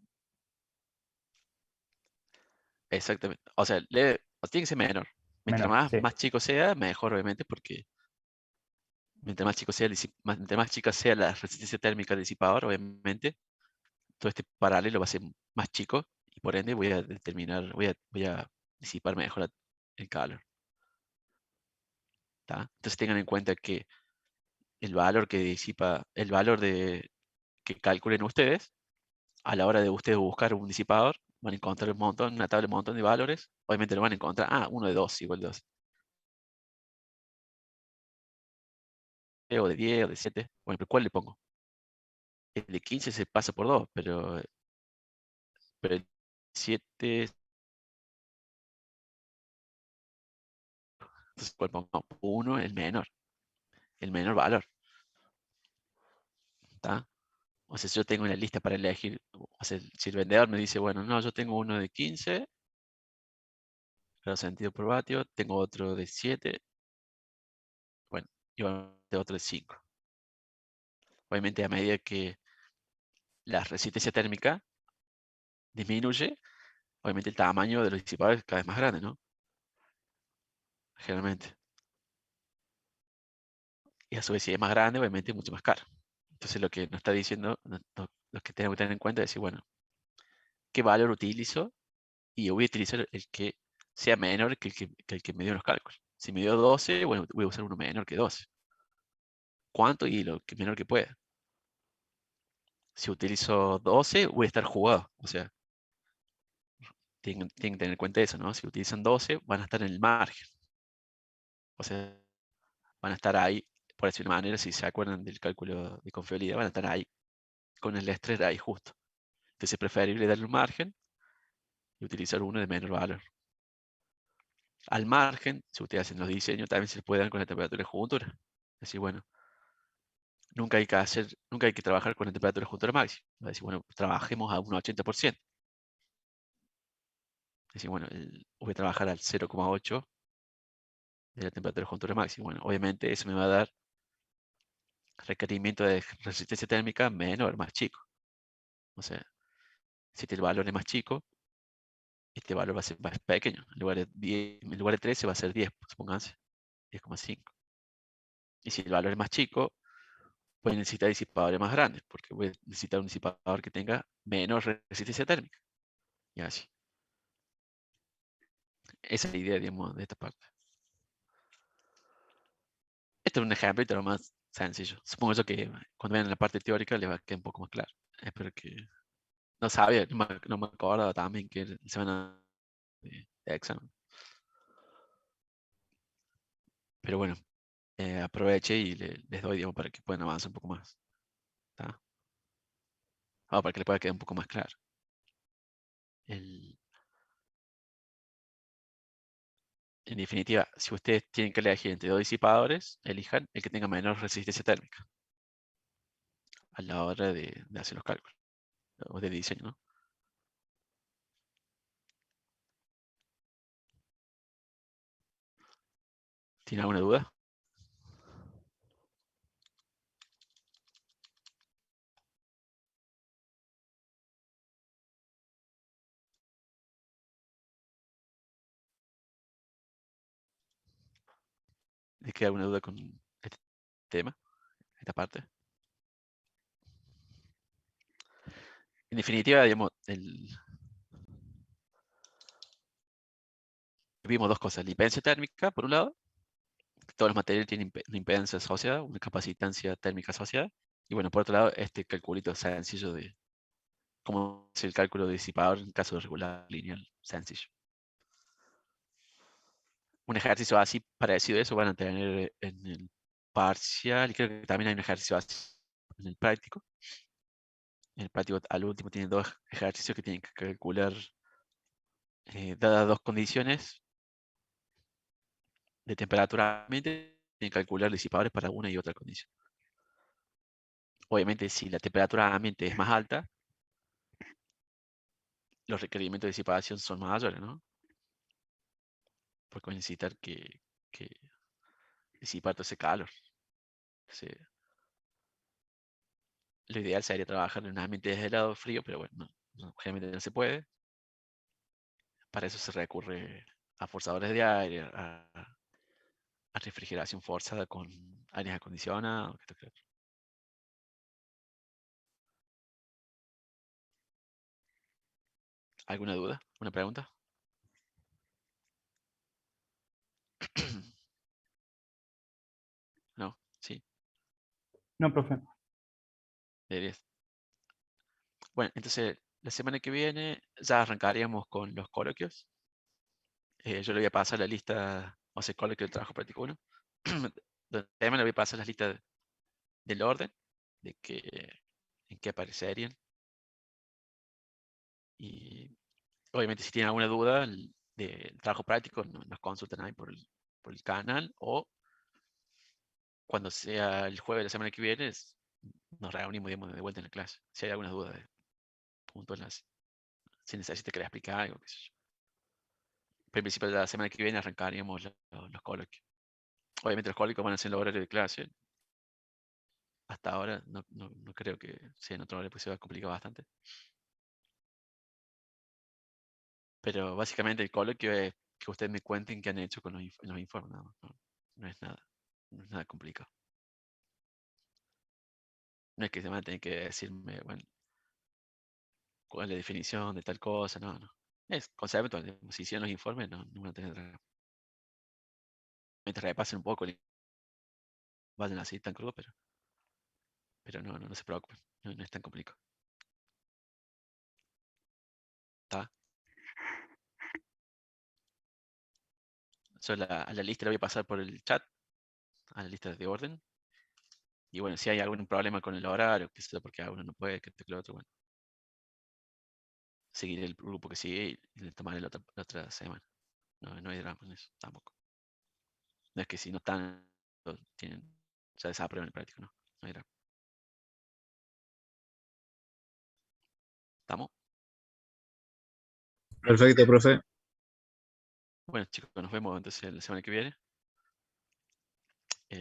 Exactamente. O sea, tiene que ser menor. Mientras Menor, sí. más chico sea, mejor, obviamente, porque mientras más chico sea, mientras más chica sea la resistencia térmica del disipador, obviamente, todo este paralelo va a ser más chico y por ende voy a disipar mejor el calor. ¿Tá? Entonces tengan en cuenta que el valor que disipa, que calculen ustedes, a la hora de ustedes buscar un disipador, van a encontrar una tabla de un montón de valores. Obviamente lo van a encontrar, uno de 2 igual 2. O de 10 o de 7. Bueno, pero ¿cuál le pongo? El de 15 se pasa por 2, pero el 7, entonces ¿cuál pongo? No, 1, el menor valor. ¿Tá? O sea, si yo tengo una lista para elegir, o sea, si el vendedor me dice, bueno, no, yo tengo uno de 15 grados centígrados por vatio, tengo otro de 7, bueno, y otro de 5. Obviamente, a medida que la resistencia térmica disminuye, obviamente el tamaño de los disipadores es cada vez más grande, ¿no? Generalmente. Y a su vez, si es más grande, obviamente es mucho más caro. Entonces, lo que nos está diciendo, lo que tenemos que tener en cuenta es decir, bueno, ¿qué valor utilizo? Y yo voy a utilizar el que sea menor que el que me dio los cálculos. Si me dio 12, bueno, voy a usar uno menor que 12. ¿Cuánto? Y lo que menor que pueda. Si utilizo 12, voy a estar jugado. O sea, tienen que tener en cuenta eso, ¿no? Si utilizan 12, van a estar en el margen. O sea, van a estar ahí, por decir una manera, si se acuerdan del cálculo de confiabilidad, van a estar ahí, con el estrés ahí justo. Entonces es preferible darle un margen y utilizar uno de menor valor. Al margen, si ustedes hacen los diseños, también se les puede dar con la temperatura de juntura. Es decir, bueno, nunca hay que trabajar con la temperatura de juntura máxima. Va a decir, bueno, trabajemos a un 80%. Es decir, bueno, voy a trabajar al 0,8 de la temperatura de juntura máxima. Bueno, obviamente eso me va a dar requerimiento de resistencia térmica menor, más chico. O sea, si el valor es más chico, este valor va a ser más pequeño. En lugar de 13 va a ser 10, supónganse, 10,5. Y si el valor es más chico, voy a necesitar disipadores más grandes, porque voy a necesitar un disipador que tenga menos resistencia térmica. Y así. Esa es la idea, digamos, de esta parte. Este es un ejemplo y lo más sencillo. Supongo yo que cuando vean la parte teórica les va a quedar un poco más claro. Espero que... No sabía, no me acordaba también que era semana de examen. Pero bueno, aproveche y les doy, digamos, para que puedan avanzar un poco más. ¿Tá? Para que les pueda quedar un poco más claro. En definitiva, si ustedes tienen que elegir entre dos disipadores, elijan el que tenga menor resistencia térmica a la hora de hacer los cálculos o de diseño, ¿no? ¿Tienen alguna duda? ¿Les queda alguna duda con este tema, esta parte? En definitiva, digamos, vimos dos cosas. La impedancia térmica, por un lado, todos los materiales tienen una impedancia asociada, una capacitancia térmica asociada. Y bueno, por otro lado, este calculito sencillo de cómo es el cálculo de disipador en caso de regular lineal sencillo. Un ejercicio así parecido a eso van a tener en el parcial, y creo que también hay un ejercicio así en el práctico. En el práctico al último tienen 2 ejercicios que tienen que calcular, dadas 2 condiciones de temperatura ambiente, tienen que calcular disipadores para una y otra condición. Obviamente, si la temperatura ambiente es más alta, los requerimientos de disipación son mayores, ¿no? Porque va a necesitar que disipar todo ese calor. Entonces, lo ideal sería trabajar en un ambiente de helado frío, pero bueno, generalmente no se puede. Para eso se recurre a forzadores de aire, a refrigeración forzada con aires acondicionados. ¿Alguna duda? ¿Una pregunta? No, sí, No, profe. deberías. Bueno, entonces la semana que viene ya arrancaríamos con los coloquios. Yo le voy a pasar la lista, o sea, coloquio del trabajo práctico 1. También le voy a pasar las listas del orden, de en qué aparecerían. Y obviamente si tienen alguna duda del trabajo práctico, nos consultan ahí por el canal, o cuando sea el jueves de la semana que viene, nos reunimos digamos, de vuelta en la clase. Si hay alguna duda de puntos, si necesita que le explique algo, qué sé yo. Pero en principio la semana que viene arrancaríamos los coloquios. Obviamente los coloquios van a ser en el horario de clase. Hasta ahora no creo que sea en otro horario, porque se va a complicar bastante. Pero básicamente el coloquio es que ustedes me cuenten qué han hecho con los informes. No es nada complicado. No es que se van a tener que decirme, bueno, cuál es la definición de tal cosa, no. Es concepto, si hicieron los informes, no van a tener drama. Mientras repasen un poco, vayan así tan crudo, pero no se preocupen, no es tan complicado. ¿Está? A la lista la voy a pasar por el chat, a la lista de orden. Y bueno, si hay algún problema con el horario, que sea porque uno no puede, que lo otro, bueno. Seguir el grupo que sigue y tomar la otra semana. No hay drama en eso, tampoco. No es que si no están, ya desaprueban el práctico, no hay drama. ¿Estamos? Perfecto, profe. Bueno, chicos, nos vemos entonces la semana que viene.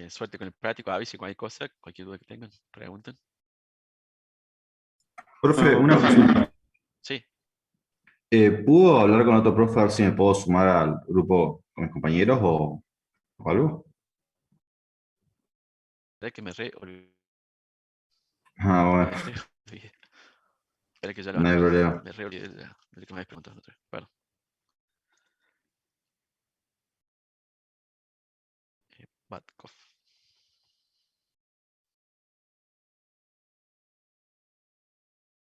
Suerte con el práctico, avisen cualquier cosa, cualquier duda que tengan, pregunten. Profe, una consulta. Sí, ¿Puedo hablar con otro profe a ver si me puedo sumar al grupo con mis compañeros o algo? espera que me olvidé. Ah, bueno, Espera que ya lo no hay anoto. problema. Me olvidé de lo que me habías preguntado otra vez. Perdón. Batkov.